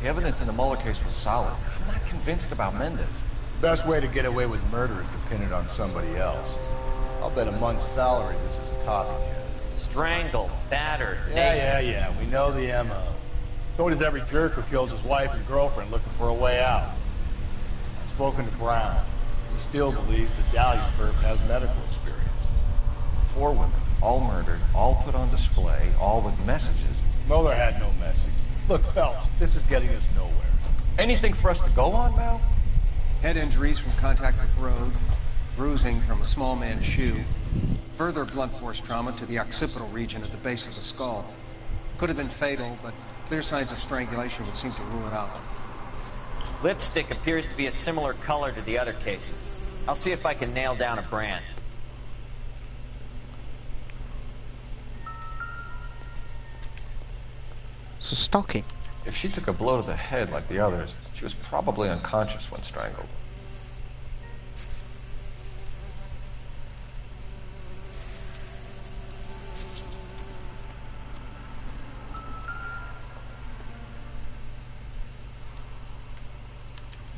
The evidence in the Mueller case was solid. I'm not convinced about Mendez. The best way to get away with murder is to pin it on somebody else. I'll bet a month's salary this is a copycat. Strangled, battered, Yeah. We know the M.O. So does every jerk who kills his wife and girlfriend looking for a way out. I've spoken to Brown. He still believes the Dahlia perp has medical experience. 4 women, all murdered, all put on display, all with messages. Mueller had no message. Look, Phelps, this is getting us nowhere. Anything for us to go on, Mal? Head injuries from contact with road, bruising from a small man's shoe, further blunt force trauma to the occipital region at the base of the skull. Could have been fatal, but clear signs of strangulation would seem to rule it out. Lipstick appears to be a similar color to the other cases. I'll see if I can nail down a brand. So stalking. If she took a blow to the head like the others, she was probably unconscious when strangled.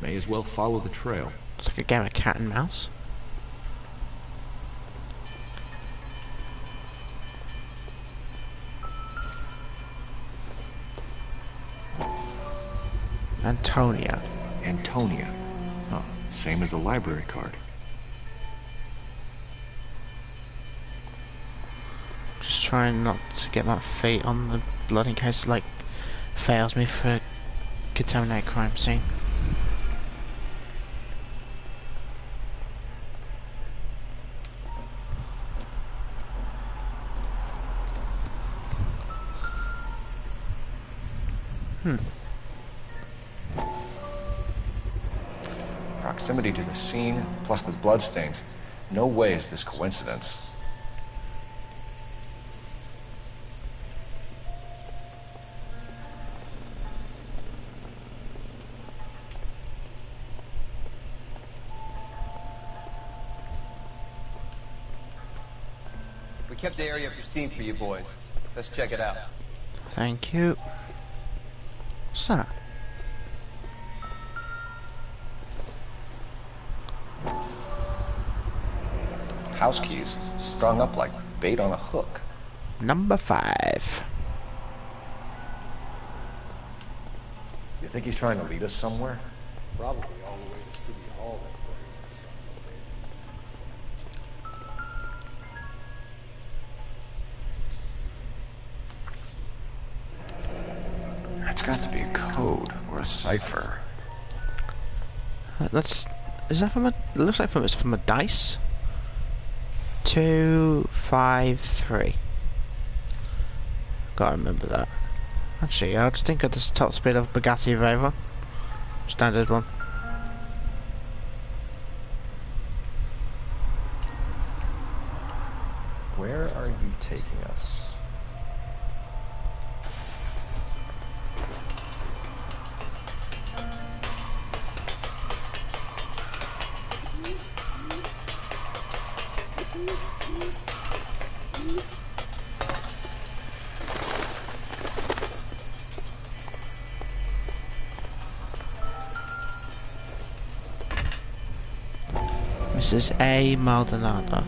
May as well follow the trail. It's like a game of cat and mouse. Antonia. Oh, same as the library card. Just trying not to get my feet on the blood in case it, like, fails me for a contaminated crime scene. Proximity to the scene, plus the bloodstains. No way is this coincidence. We kept the area pristine for you boys. Let's check it out. Thank you. What's that? House keys, strung up like bait on a hook. Number 5. You think he's trying to lead us somewhere? Probably all the way to City Hall, that crazy. That's got to be a code or a cipher. Is that from a? It looks like it's from a dice. 2, 5, 3. Gotta remember that. Actually, I'll just think of the top speed of Bugatti Veyron. Standard one. Where are you taking us? Mrs. A. Maldonado.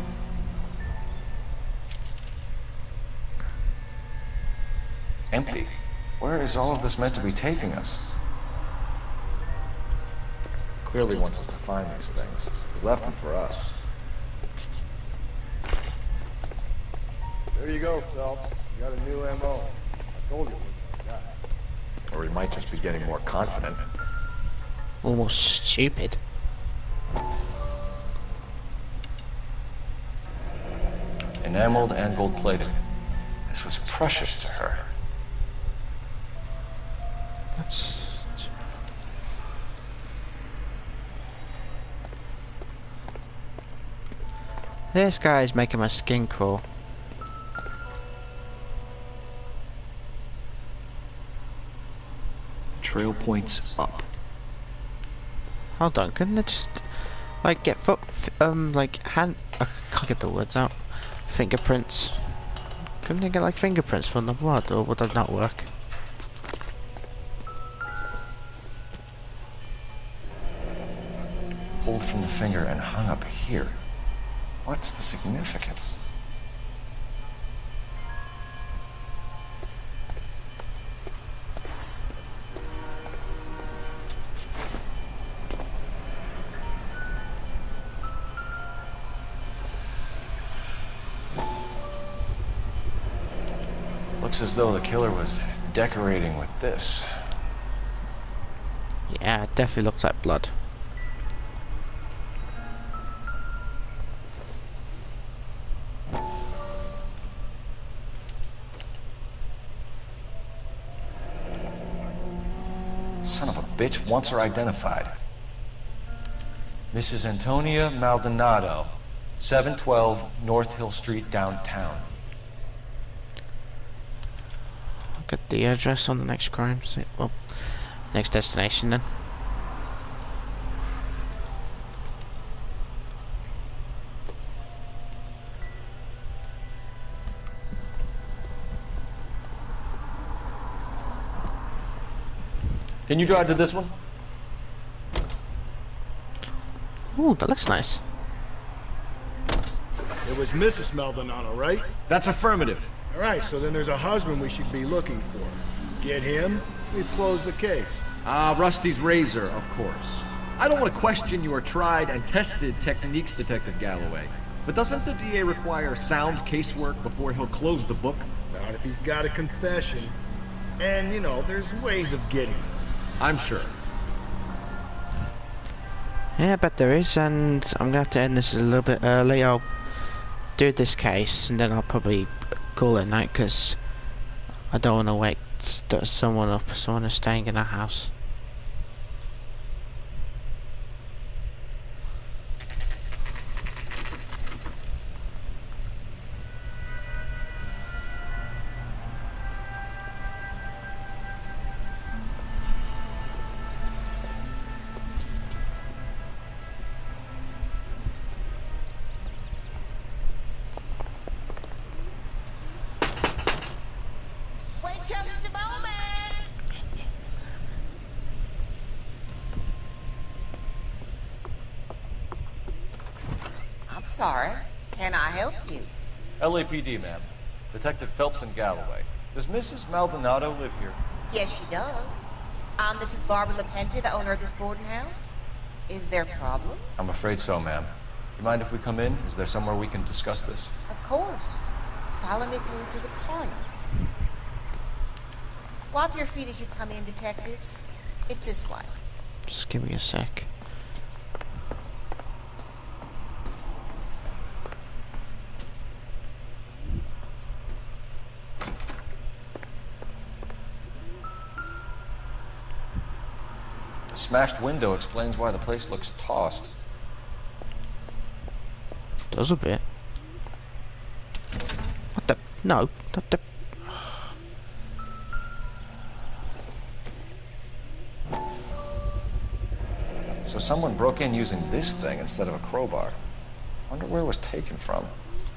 Empty. Where is all of this meant to be taking us? Clearly wants us to find these things. He's left them for us. There you go, Phelps. You got a new MO. I told you it was like that. Or he might just be getting more confident. Almost stupid. Enameled and gold-plated. This was precious to her. That's... This guy's making my skin crawl. Trail points up. Hold on, couldn't it just like get like hand? I can't get the words out. Fingerprints. Couldn't they get like fingerprints from the blood, or would that not work? Pulled from the finger and hung up here. What's the significance? Looks as though the killer was decorating with this. Yeah, it definitely looks like blood. Son of a bitch wants her identified. Mrs. Antonia Maldonado, 712 North Hill Street, downtown. I'll get the address on the next crime scene. Well, next destination then. Can you drive to this one? Ooh, that looks nice. It was Mrs. Maldonado, right? That's affirmative. All right, so then there's a husband we should be looking for. Get him, we've closed the case. Rusty's razor, of course. I don't want to question your tried and tested techniques, Detective Galloway. But doesn't the DA require sound casework before he'll close the book? Not if he's got a confession. And, you know, there's ways of getting it. I'm sure. Yeah, I bet there is, and I'm gonna have to end this a little bit early. I'll do this case, and then I'll probably call it night, because I don't want to wake someone up. Someone is staying in our house. Sorry, can I help you? LAPD, ma'am. Detective Phelps and Galloway. Does Mrs. Maldonado live here? Yes, she does. I'm Mrs. Barbara LaPenta, the owner of this boarding house. Is there a problem? I'm afraid so, ma'am. Do you mind if we come in? Is there somewhere we can discuss this? Of course. Follow me through to the parlor. Wipe your feet as you come in, detectives. It's this way. Just give me a sec. The smashed window explains why the place looks tossed. Does a bit. What the? No, not the. So someone broke in using this thing instead of a crowbar. Wonder where it was taken from.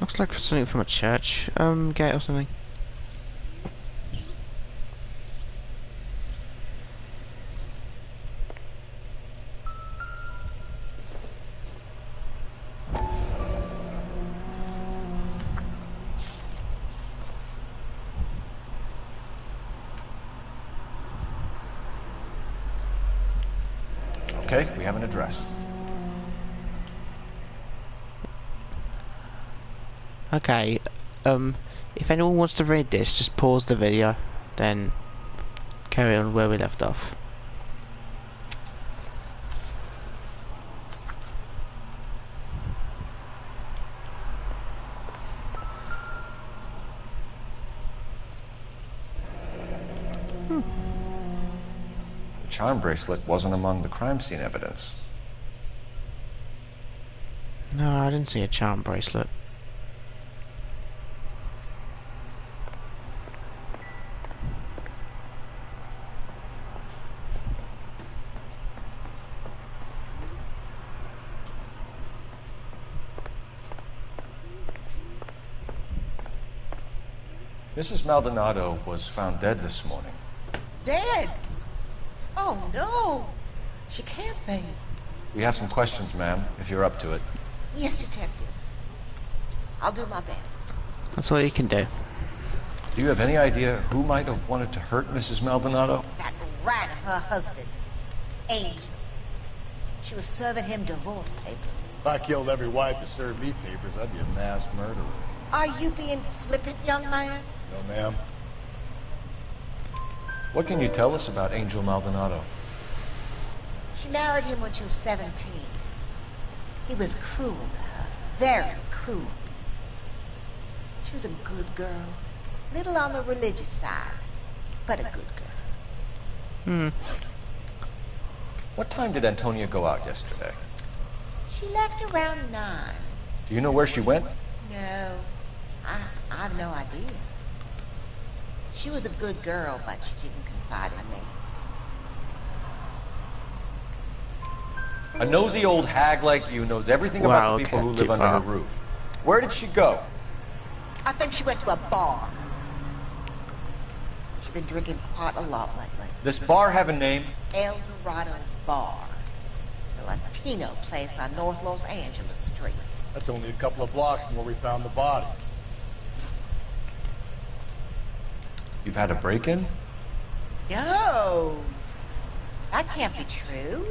Looks like something from a church gate or something. Okay, we have an address. Okay, if anyone wants to read this, just pause the video, then carry on where we left off. The charm bracelet wasn't among the crime scene evidence. No, I didn't see a charm bracelet. Mrs. Maldonado was found dead this morning. Dead? Oh, no. She can't be. We have some questions, ma'am, if you're up to it. Yes, Detective. I'll do my best. That's all you can do. Do you have any idea who might have wanted to hurt Mrs. Maldonado? That rat of her husband, Angel. She was serving him divorce papers. If I killed every wife to serve me papers, I'd be a mass murderer. Are you being flippant, young man? No, ma'am. What can you tell us about Angel Maldonado? She married him when she was 17. He was cruel to her, very cruel. She was a good girl, little on the religious side, but a good girl. What time did Antonia go out yesterday? She left around 9. Do you know where she went? No, I have no idea. She was a good girl, but she didn't confide in me. A nosy old hag like you knows everything about the people who live under her roof. Where did she go? I think she went to a bar. She's been drinking quite a lot lately. This bar have a name? El Dorado Bar. It's a Latino place on North Los Angeles Street. That's only a couple of blocks from where we found the body. You've had a break-in? No! That can't be true.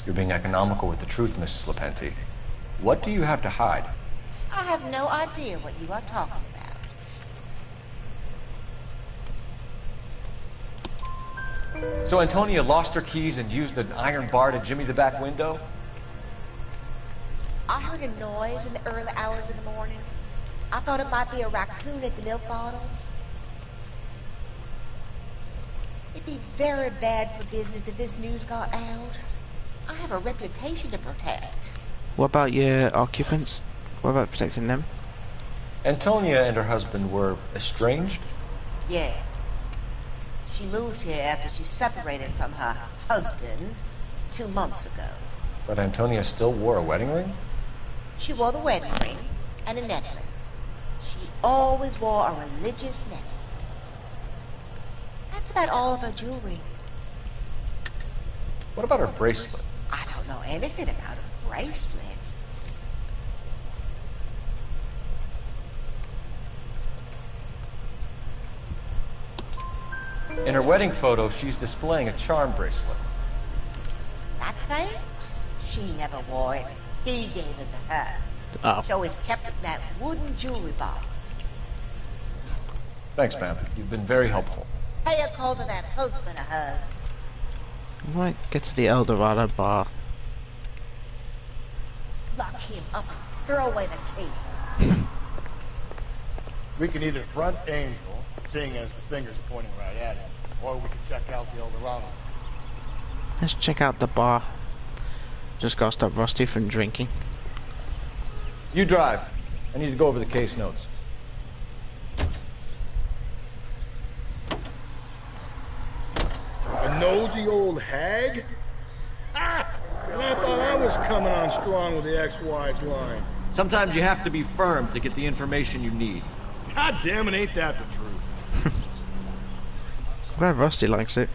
You're being economical with the truth, Mrs. Lepenti. What do you have to hide? I have no idea what you are talking about. So Antonia lost her keys and used an iron bar to jimmy the back window? I heard a noise in the early hours of the morning. I thought it might be a raccoon at the milk bottles. It'd be very bad for business if this news got out. I have a reputation to protect. What about your occupants? What about protecting them? Antonia and her husband were estranged? Yes. She moved here after she separated from her husband 2 months ago. But Antonia still wore a wedding ring? She wore the wedding ring and a necklace. She always wore a religious necklace. That's about all of her jewelry. What about her bracelet? I don't know anything about her bracelet. In her wedding photo, she's displaying a charm bracelet. That thing? She never wore it. He gave it to her. Oh. She always kept it in that wooden jewelry box. Thanks, ma'am. You've been very helpful. Pay a call to that husband of hers. We might get to the El Dorado bar. Lock him up and throw away the key. We can either front Angel, seeing as the finger's pointing right at him, or we can check out the El Dorado. Let's check out the bar. Just gotta stop Rusty from drinking. You drive. I need to go over the case notes. A nosy old hag? Ah! And I thought I was coming on strong with the ex-wives line. Sometimes you have to be firm to get the information you need. God damn it, ain't that the truth? I'm glad Rusty likes it.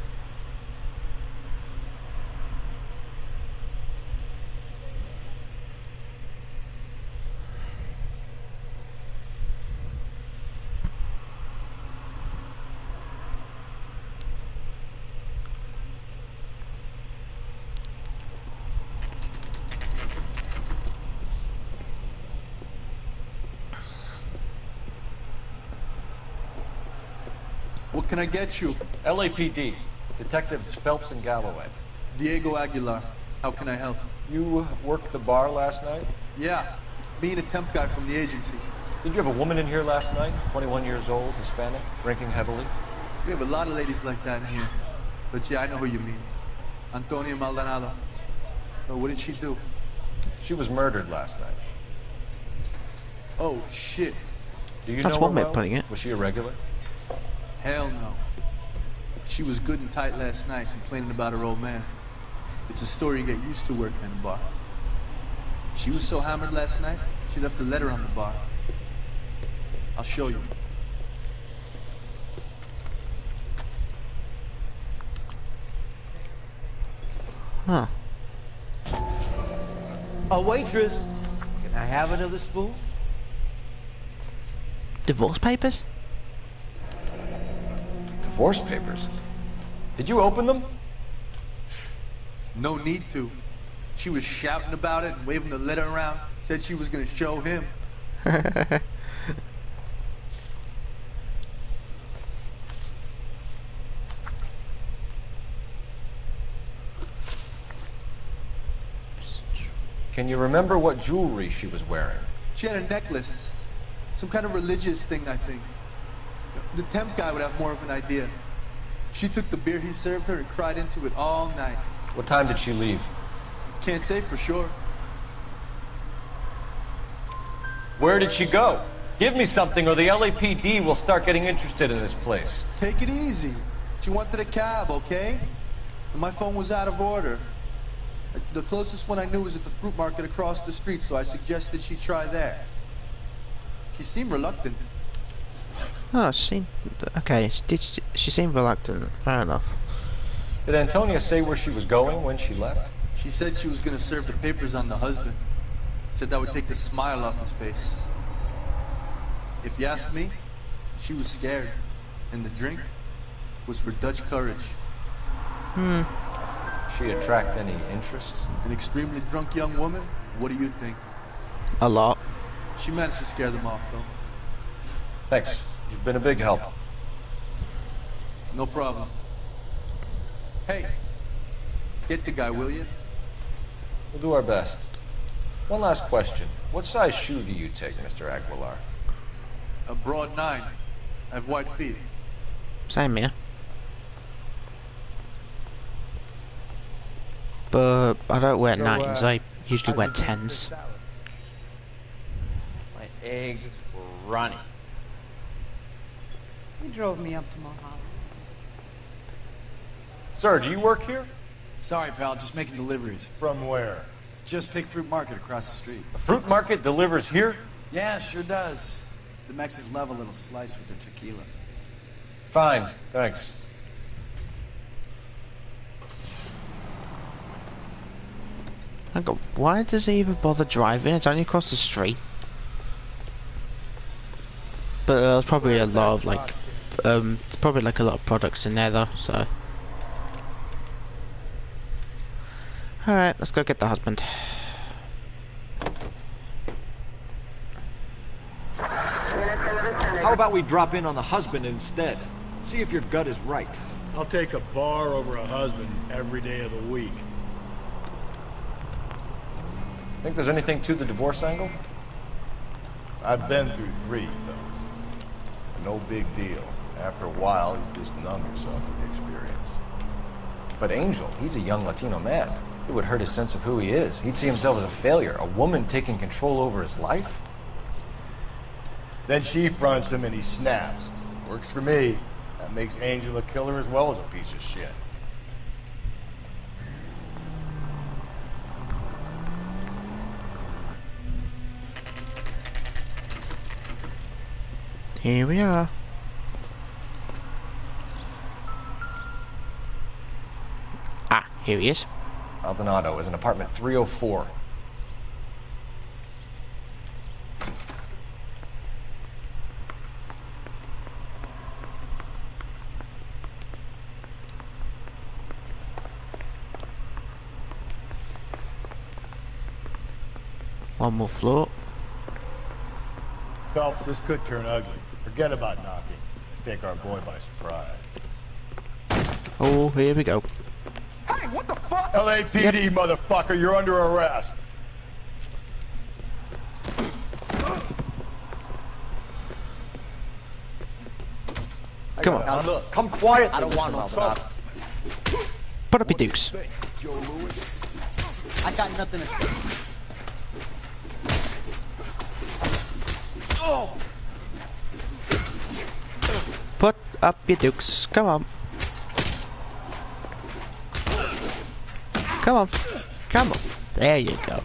What can I get you? LAPD. Detectives Phelps and Galloway. Diego Aguilar. How can I help? You worked the bar last night? Yeah. Me and a temp guy from the agency. Did you have a woman in here last night? 21 years old, Hispanic, drinking heavily? We have a lot of ladies like that in here. But yeah, I know who you mean. Antonia Maldonado. Oh, what did she do? She was murdered last night. Oh, shit. Do you That's know one her way of well? putting it. Was she a regular? Hell no. She was good and tight last night, complaining about her old man. It's a story you get used to working in a bar. She was so hammered last night, she left a letter on the bar. I'll show you. Huh. A waitress, can I have another spoon? Divorce papers? Divorce papers? Did you open them? No need to. She was shouting about it and waving the letter around. Said she was gonna show him. Can you remember what jewelry she was wearing? She had a necklace. Some kind of religious thing, I think. The temp guy would have more of an idea. She took the beer he served her and cried into it all night. What time did she leave? Can't say for sure. Where did she go? Give me something or the LAPD will start getting interested in this place. Take it easy. She wanted a cab, okay? And my phone was out of order. The closest one I knew was at the fruit market across the street, so I suggested she try there. She seemed reluctant. Oh, okay, she seemed reluctant. Fair enough. Did Antonia say where she was going when she left? She said she was gonna serve the papers on the husband. Said that would take the smile off his face. If you ask me, she was scared. And the drink was for Dutch courage. She attract any interest? An extremely drunk young woman? What do you think? A lot. She managed to scare them off, though. Thanks. You've been a big help. No problem. Hey, get the guy, will you? We'll do our best. One last question. What size shoe do you take, Mr. Aguilar? A broad 9. I have white feet. Same here. But I don't wear 9s, I usually wear 10s. My eggs were runny. He drove me up to Mojave. Sir, do you work here? Sorry, pal, just making deliveries. From where? Just Pick Fruit Market across the street. A fruit market delivers here? Yeah, sure does. The Mexicans love a little slice with their tequila. Fine, thanks. Why does he even bother driving? It's only across the street. But there's probably a lot of like, there's probably like a lot of products in there though, so. Alright, let's go get the husband. How about we drop in on the husband instead? See if your gut is right. I'll take a bar over a husband every day of the week. Think there's anything to the divorce angle? I've been through 3 of those. No big deal. After a while, you just numb yourself with the experience. But Angel, he's a young Latino man. It would hurt his sense of who he is. He'd see himself as a failure. A woman taking control over his life? Then she fronts him and he snaps. Works for me. That makes Angel a killer as well as a piece of shit. Here we are. Ah, here he is. Maldonado is in apartment 304. One more floor. Phelps, this could turn ugly. Forget about knocking. Let's take our boy by surprise. Oh, here we go. Hey, what the fuck? LAPD, motherfucker, you're under arrest. Come on. Now look, come quiet. I don't want no trouble. Put up your dukes. Joe Louis. I got nothing to say. Put up your dukes. Come on. Come on. Come on. There you go.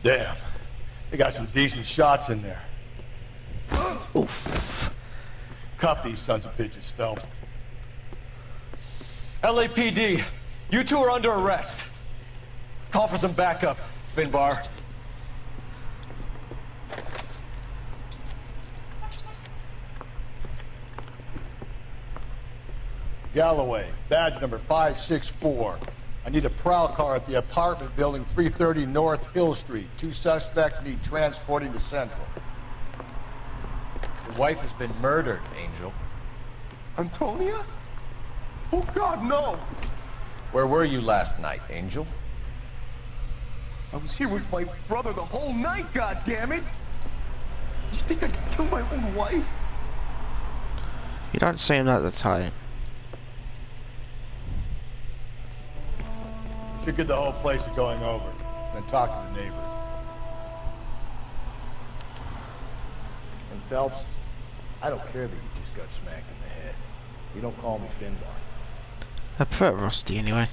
Damn. They got some decent shots in there. Oof. Cuff these sons of bitches, Phelps. LAPD, you two are under arrest. Call for some backup, Finbar. Galloway, badge number 564. I need a prowl car at the apartment building 330 North Hill Street. 2 suspects need transporting to Central. Your wife has been murdered, Angel. Antonia? Oh, God, no! Where were you last night, Angel? I was here with my brother the whole night, goddammit! You think I'd kill my own wife? You don't say him at the time. Should get the whole place going over, then talk to the neighbors. And Phelps, I don't care that you just got smacked in the head. You don't call me Finbar. I prefer Rusty anyway.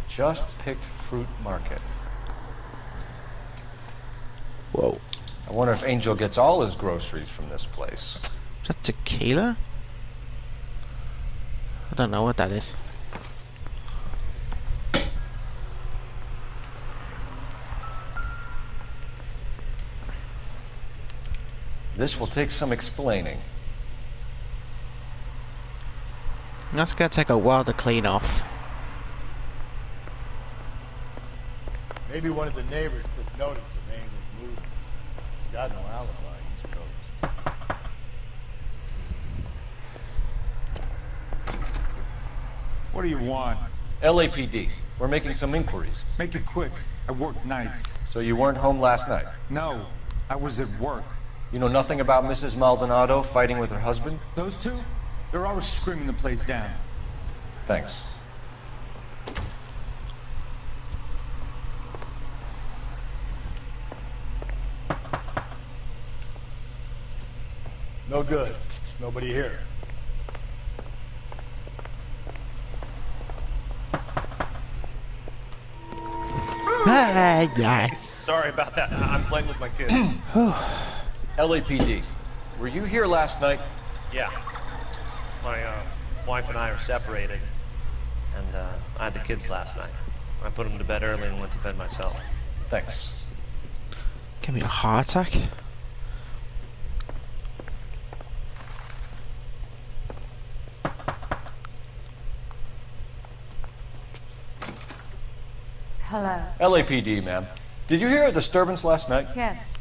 Just picked Fruit Market. Whoa. I wonder if Angel gets all his groceries from this place. Is that tequila? I don't know what that is. This will take some explaining. That's gonna take a while to clean off. Maybe one of the neighbors took notice of Angel's movements. Got no alibi, he's toast. What do you want? LAPD. We're making some inquiries. Make it quick. I work nights. So you weren't home last night? No, I was at work. You know nothing about Mrs. Maldonado fighting with her husband? Those two? They're always screaming the place down. Thanks. No good. Nobody here. Nice. Sorry about that. I'm playing with my kids. LAPD. Were you here last night? Yeah. My wife and I are separated, and I had the kids last night. I put them to bed early and went to bed myself. Thanks. Give me a heart attack. Hello. LAPD, ma'am. Did you hear a disturbance last night? Yes.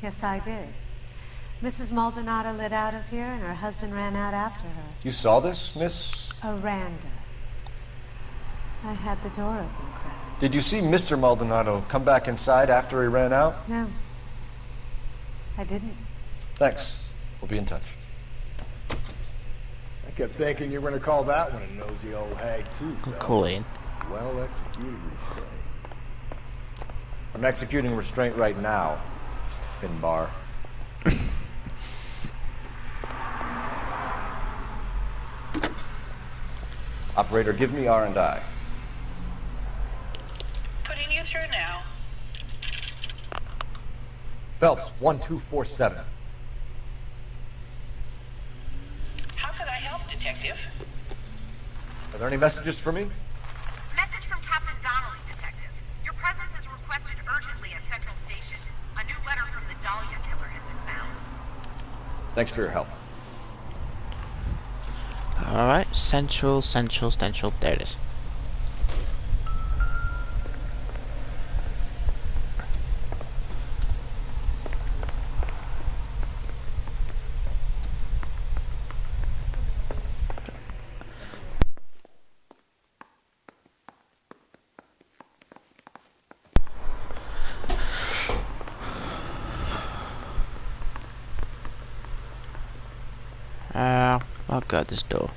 Yes, I did. Mrs. Maldonado lit out of here, and her husband ran out after her. You saw this, Miss? Aranda. I had the door open, Craig. Did you see Mr. Maldonado come back inside after he ran out? No. I didn't. Thanks. We'll be in touch. I kept thinking you were going to call that one a nosy old hag, too, Phelps. Call in. Well executed restraint. I'm executing restraint right now, Finbar. Operator, give me R&I. Putting you through now. Phelps, 1247. How could I help, Detective? Are there any messages for me? Message from Captain Donnelly, Detective. Your presence is requested urgently at Central Station. A new letter from the Dahlia killer has been found. Thanks for your help. Alright, Central. There it is. I'll go this door.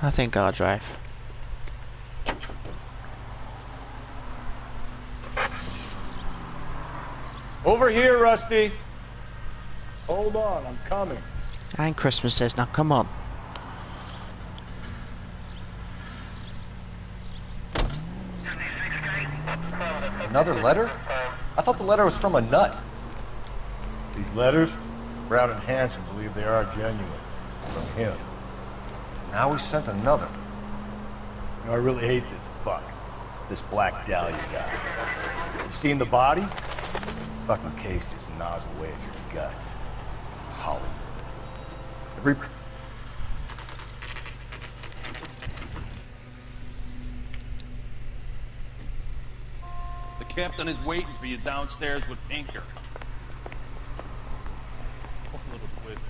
I think I'll drive. Over here, Rusty. Hold on, I'm coming. And Christmas says, now come on. Another letter? I thought the letter was from a nut. These letters, Brown and Hanson believe they are genuine. From him. Now we sent another. You know, I really hate this fuck. This Black Dahlia guy. You seen the body? Fucking cased his nozzle way at your guts. Hollywood. The captain is waiting for you downstairs with Pinker. One little twist.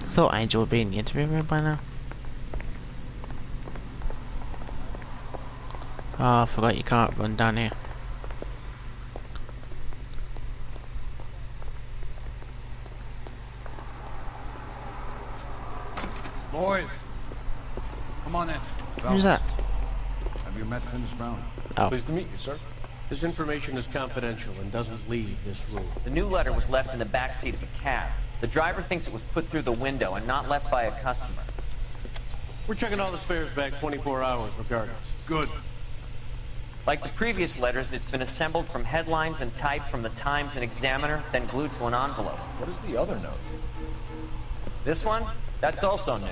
I thought Angel would be in the interview room by now. Oh, I forgot you can't run down here. Boys, come on in. Who's that? Have you met Finnish Brown? Oh. Pleased to meet you, sir. This information is confidential and doesn't leave this room. The new letter was left in the back seat of a cab. The driver thinks it was put through the window and not left by a customer. We're checking all the spares back 24 hours regardless. Good. Like the previous letters, it's been assembled from headlines and typed from the Times and Examiner, then glued to an envelope. What is the other note? This one? That's also new.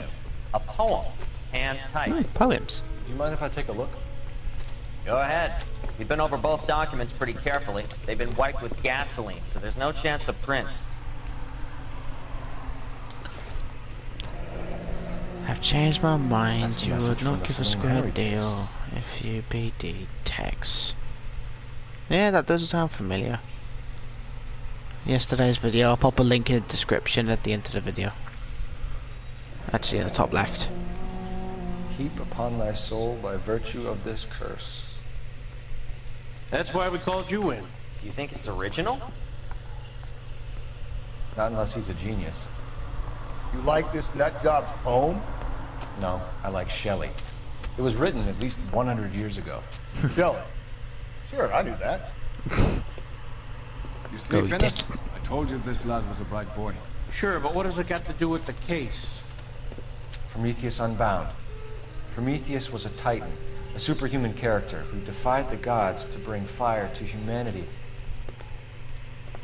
A poem, hand-typed. Poems. Do you mind if I take a look? Go ahead. We've been over both documents pretty carefully. They've been wiped with gasoline, so there's no chance of prints. I've changed my mind. That's a You message would from not the give a Singing square Harry deal if you BD text. Yeah, that does sound familiar. Yesterday's video. I'll pop a link in the description at the end of the video. Actually, at the top left. Heap upon thy soul by virtue of this curse. That's why we called you in. Do you think it's original? Not unless he's a genius. You like this nutjob's poem? No, I like Shelley. It was written at least 100 years ago. Shelley? Sure, I knew that. You see, Finnis, I told you this lad was a bright boy. Sure, but what has it got to do with the case? Prometheus Unbound. Prometheus was a titan, a superhuman character who defied the gods to bring fire to humanity.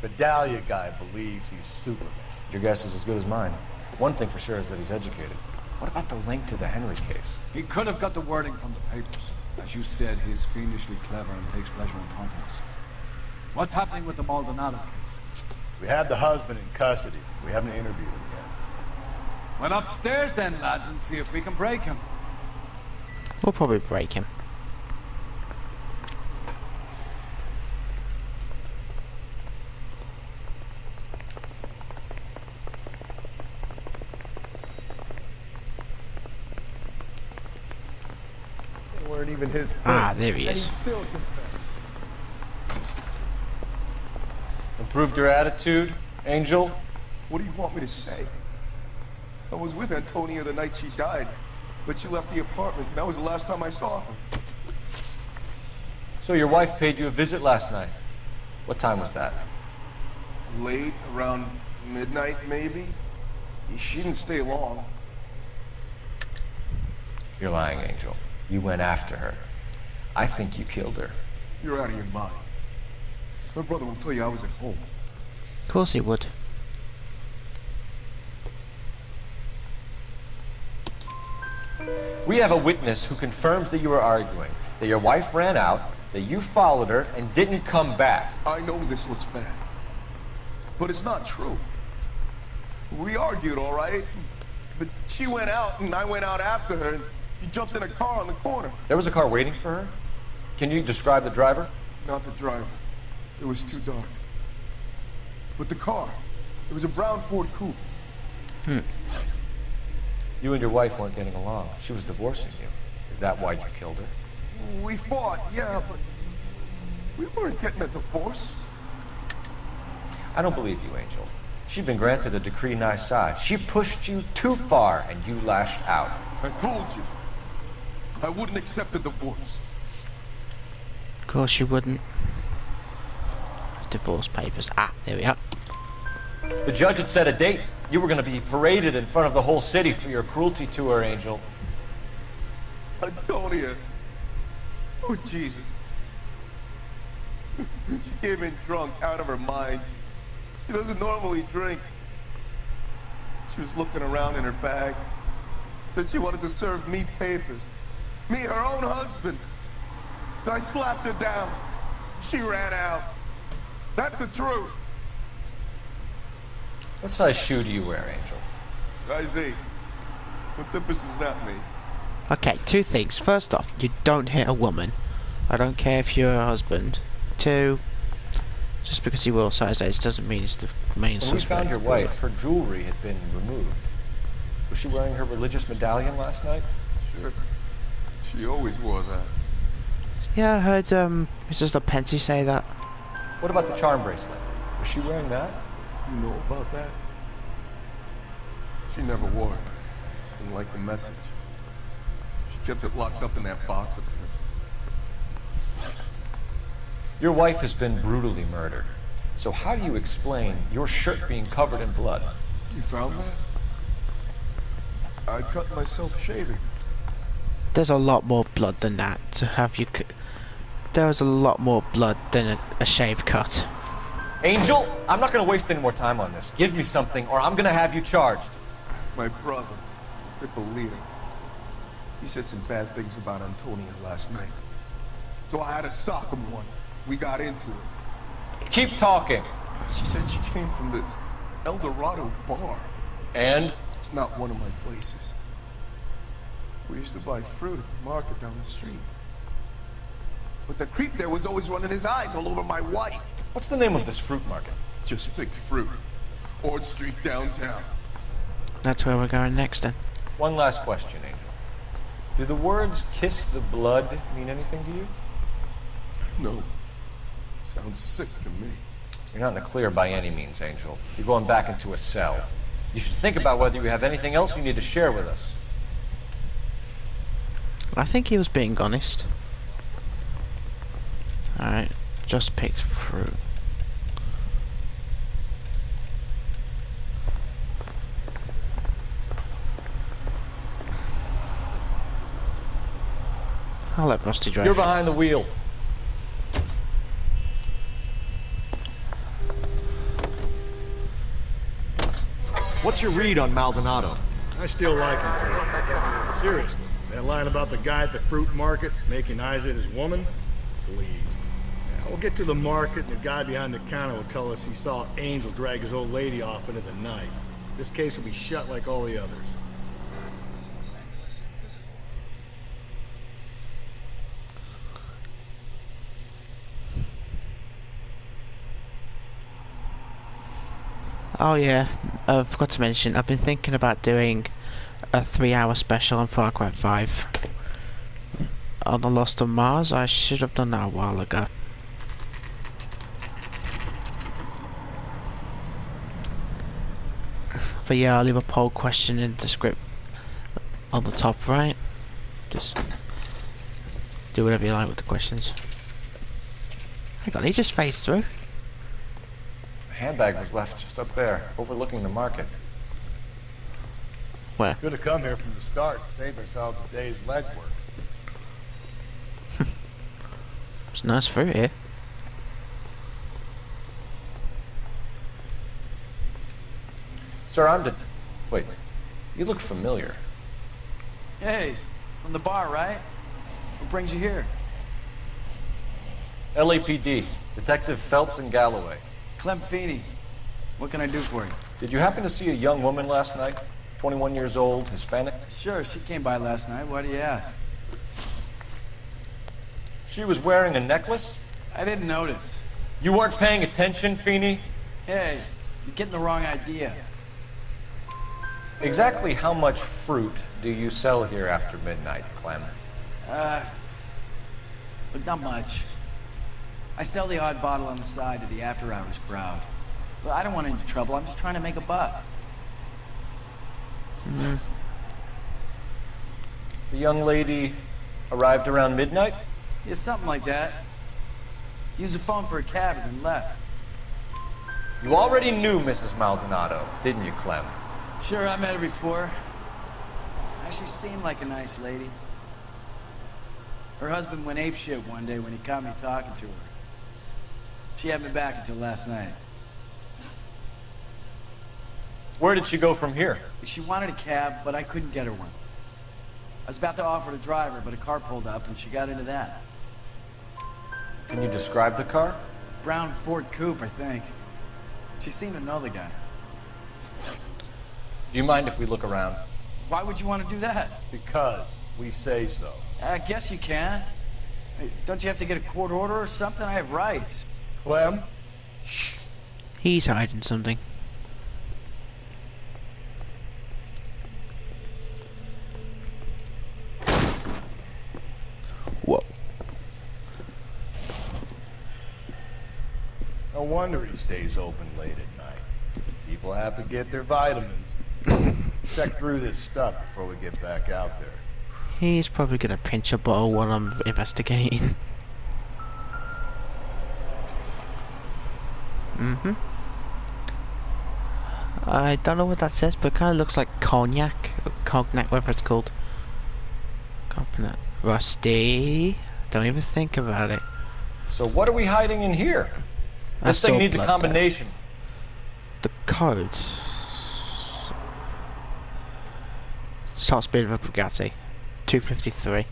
The Dahlia guy believes he's Superman. Your guess is as good as mine. One thing for sure is that he's educated. What about the link to the Henry case? He could have got the wording from the papers. As you said, he is fiendishly clever and takes pleasure in taunting us. What's happening with the Maldonado case? We have the husband in custody. We haven't interviewed him yet. Well, upstairs then, lads, and see if we can break him. We'll probably break him. They weren't even his friends. Ah, there he And is. he still confessed. Improved your attitude, Angel? What do you want me to say? I was with Antonia the night she died, but she left the apartment, and that was the last time I saw her. So your wife paid you a visit last night. What time was that? Late, around midnight, maybe? She didn't stay long. You're lying, Angel. You went after her. I think you killed her. You're out of your mind. My brother will tell you I was at home. Of course he would. We have a witness who confirms that you were arguing, that your wife ran out, that you followed her, and didn't come back. I know this looks bad, but it's not true. We argued, all right? But she went out, and I went out after her, and she jumped in a car on the corner. There was a car waiting for her? Can you describe the driver? Not the driver. It was too dark. But the car, it was a brown Ford coupe. You and your wife weren't getting along. She was divorcing you. Is that why you killed her? We fought, yeah, but we weren't getting a divorce. I don't believe you, Angel. She'd been granted a decree nisi. She pushed you too far, and you lashed out. I told you, I wouldn't accept a divorce. Of course you wouldn't. Divorce papers. Ah, there we are. The judge had set a date. You were going to be paraded in front of the whole city for your cruelty to her, Angel. Antonia. Oh, Jesus. She came in drunk, out of her mind. She doesn't normally drink. She was looking around in her bag. Said she wanted to serve me papers. Me, her own husband. So I slapped her down. She ran out. That's the truth. What size shoe do you wear, Angel? Size 8. What difference does that make? Okay, two things. First off, you don't hit a woman. I don't care if you're a husband. Two, just because you wore size 8 doesn't mean it's the main suspect. When we found your wife, her jewelry had been removed. Was she wearing her religious medallion last night? Sure. She always wore that. Yeah, I heard Mrs. Penty say that. What about the charm bracelet? Was she wearing that? You know about that? She never wore it. She didn't like the message. She kept it locked up in that box of hers. Your wife has been brutally murdered. So how do you explain your shirt being covered in blood? You found that? I cut myself shaving. There's a lot more blood than that to have you. There's a lot more blood than a shave cut. Angel, I'm not going to waste any more time on this. Give me something, or I'm going to have you charged. My brother, Ippolito, he said some bad things about Antonia last night. So I had to sock him one. We got into it. Keep talking. She said she came from the El Dorado bar. And? It's not one of my places. We used to buy fruit at the market down the street. But the creep there was always running his eyes all over my wife. What's the name of this fruit market? Just picked fruit. Ord Street downtown. That's where we're going next then. One last question, Angel. Do the words kiss the blood mean anything to you? No. Sounds sick to me. You're not in the clear by any means, Angel. You're going back into a cell. You should think about whether you have anything else you need to share with us. I think he was being honest. Alright, just picked fruit. I'll let Rusty drive. You're behind the wheel. What's your read on Maldonado? I still like him. Seriously, that line about the guy at the fruit market making eyes at his woman? Please. Yeah, we'll get to the market and the guy behind the counter will tell us he saw Angel drag his old lady off into the night. This case will be shut like all the others. Oh yeah, I forgot to mention, I've been thinking about doing a 3-hour special on Far Cry 5 on the Lost on Mars. I should have done that a while ago. But yeah, I'll leave a poll question in the script on the top right. Just do whatever you like with the questions. Hang on, he just phased through. The handbag was left just up there, overlooking the market. Where? Could have come here from the start to save ourselves a day's legwork. It's nice fruit here. Sir, Wait, you look familiar. Hey, from the bar, right? What brings you here? LAPD, Detective Phelps and Galloway. Clem Feeney. What can I do for you? Did you happen to see a young woman last night? 21 years old, Hispanic? Sure, she came by last night. Why do you ask? She was wearing a necklace? I didn't notice. You weren't paying attention, Feeney? Hey, you're getting the wrong idea. Exactly how much fruit do you sell here after midnight, Clem? Look, not much. I sell the odd bottle on the side to the after-hours crowd. Well, I don't want any trouble. I'm just trying to make a buck. The young lady arrived around midnight? Yeah, something like that. Used the phone for a cab and then left. You already knew Mrs. Maldonado, didn't you, Clem? Sure, I met her before. She seemed like a nice lady. Her husband went apeshit one day when he caught me talking to her. She had me back until last night. Where did she go from here? She wanted a cab, but I couldn't get her one. I was about to offer to drive her, but a car pulled up and she got into that. Can you describe the car? Brown Ford Coupe, I think. She seemed to know the guy. Do you mind if we look around? Why would you want to do that? Because we say so. I guess you can. Hey, don't you have to get a court order or something? I have rights. Clem? Shh. He's hiding something. Whoa. No wonder he stays open late at night. People have to get their vitamins. Check through this stuff before we get back out there. He's probably gonna pinch a bottle while I'm investigating. I don't know what that says, but it kind of looks like cognac, or cognac, whatever it's called. Cognac. Rusty. Don't even think about it. So what are we hiding in here? This thing needs a combination. The code. Top speed of a Bugatti. 253.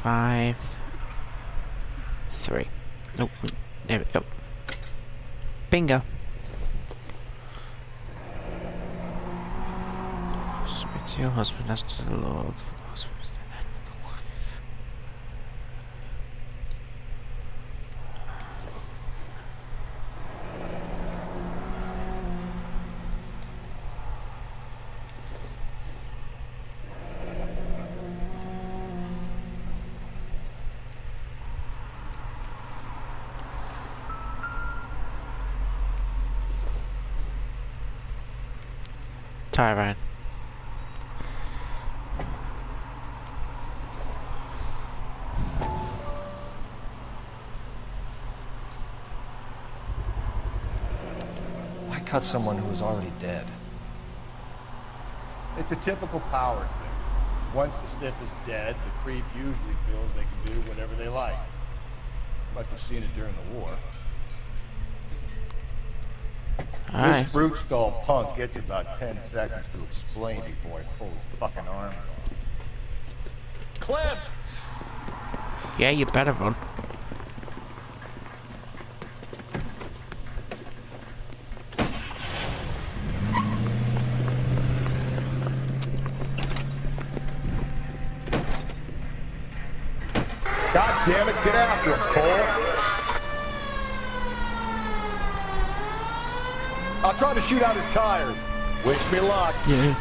Five. 3. Oh, there we go. Bingo. Submit to your husband as to the Lord. Tyrone. Why cut someone who was already dead? It's a typical power thing. Once the stiff is dead, the creep usually feels they can do whatever they like. Must have seen it during the war. This brute skull punk gets about 10 seconds to explain before I pull his fucking arm off. Clem! Yeah, you better run. God damn it, get after him, Cole! I'll try to shoot out his tires. Wish me luck. Yeah.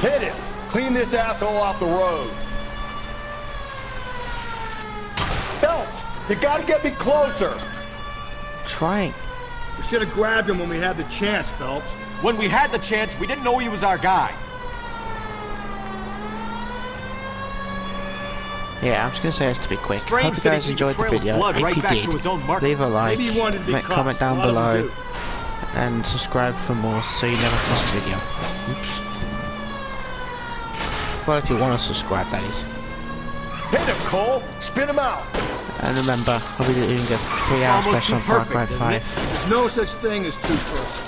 Hit him! Clean this asshole off the road. Phelps, you gotta get me closer. Trying. We should have grabbed him when we had the chance, Phelps. When we had the chance, we didn't know he was our guy. Yeah, I'm just gonna say this to be quick. Strange Hope you that he guys gave enjoyed the trail of video. blood If right you back did, to his own mark. leave a like, Maybe he wanted to be caught. comment down A lot of them below, do. and subscribe for more so you never miss a video. Oops. Well, if you want to subscribe, that is. Hit him, Cole! Spin him out! And remember, I'll be doing a 3-hour special on Far Cry 5. There's no such thing as too perfect.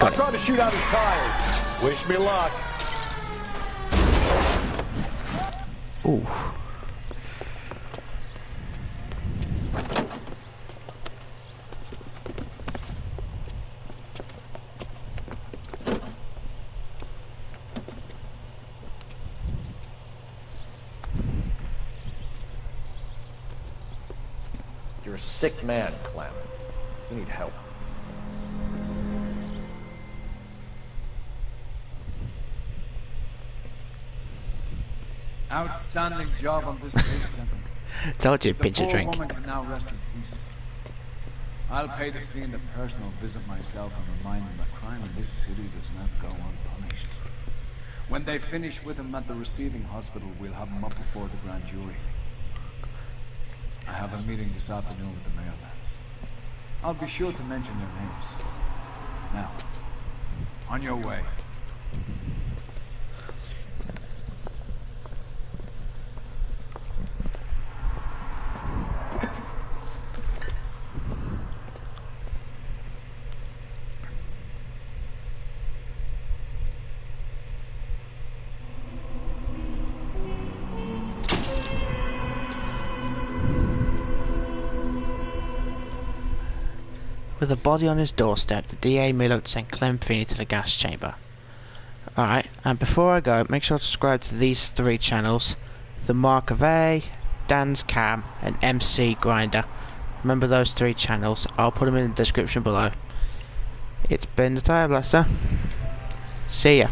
I'm trying to shoot out his tires. Wish me luck. Ooh. You're a sick man, Clem. You need help. Outstanding job on this case, gentlemen. Told you, pinch a drink. The poor woman can now rest in peace. I'll pay the fiend a personal visit myself and remind him that crime in this city does not go unpunished. When they finish with him at the receiving hospital, we'll have him up before the grand jury. I have a meeting this afternoon with the mayor lads. I'll be sure to mention their names. Now, on your way. With a body on his doorstep, the DA may look to send Clem Feeney to the gas chamber. Alright, and before I go, make sure to subscribe to these 3 channels: TheMarkof A, Dan's Cam, and MC Grinder. Remember those 3 channels, I'll put them in the description below. It's been the Tire Blaster. See ya.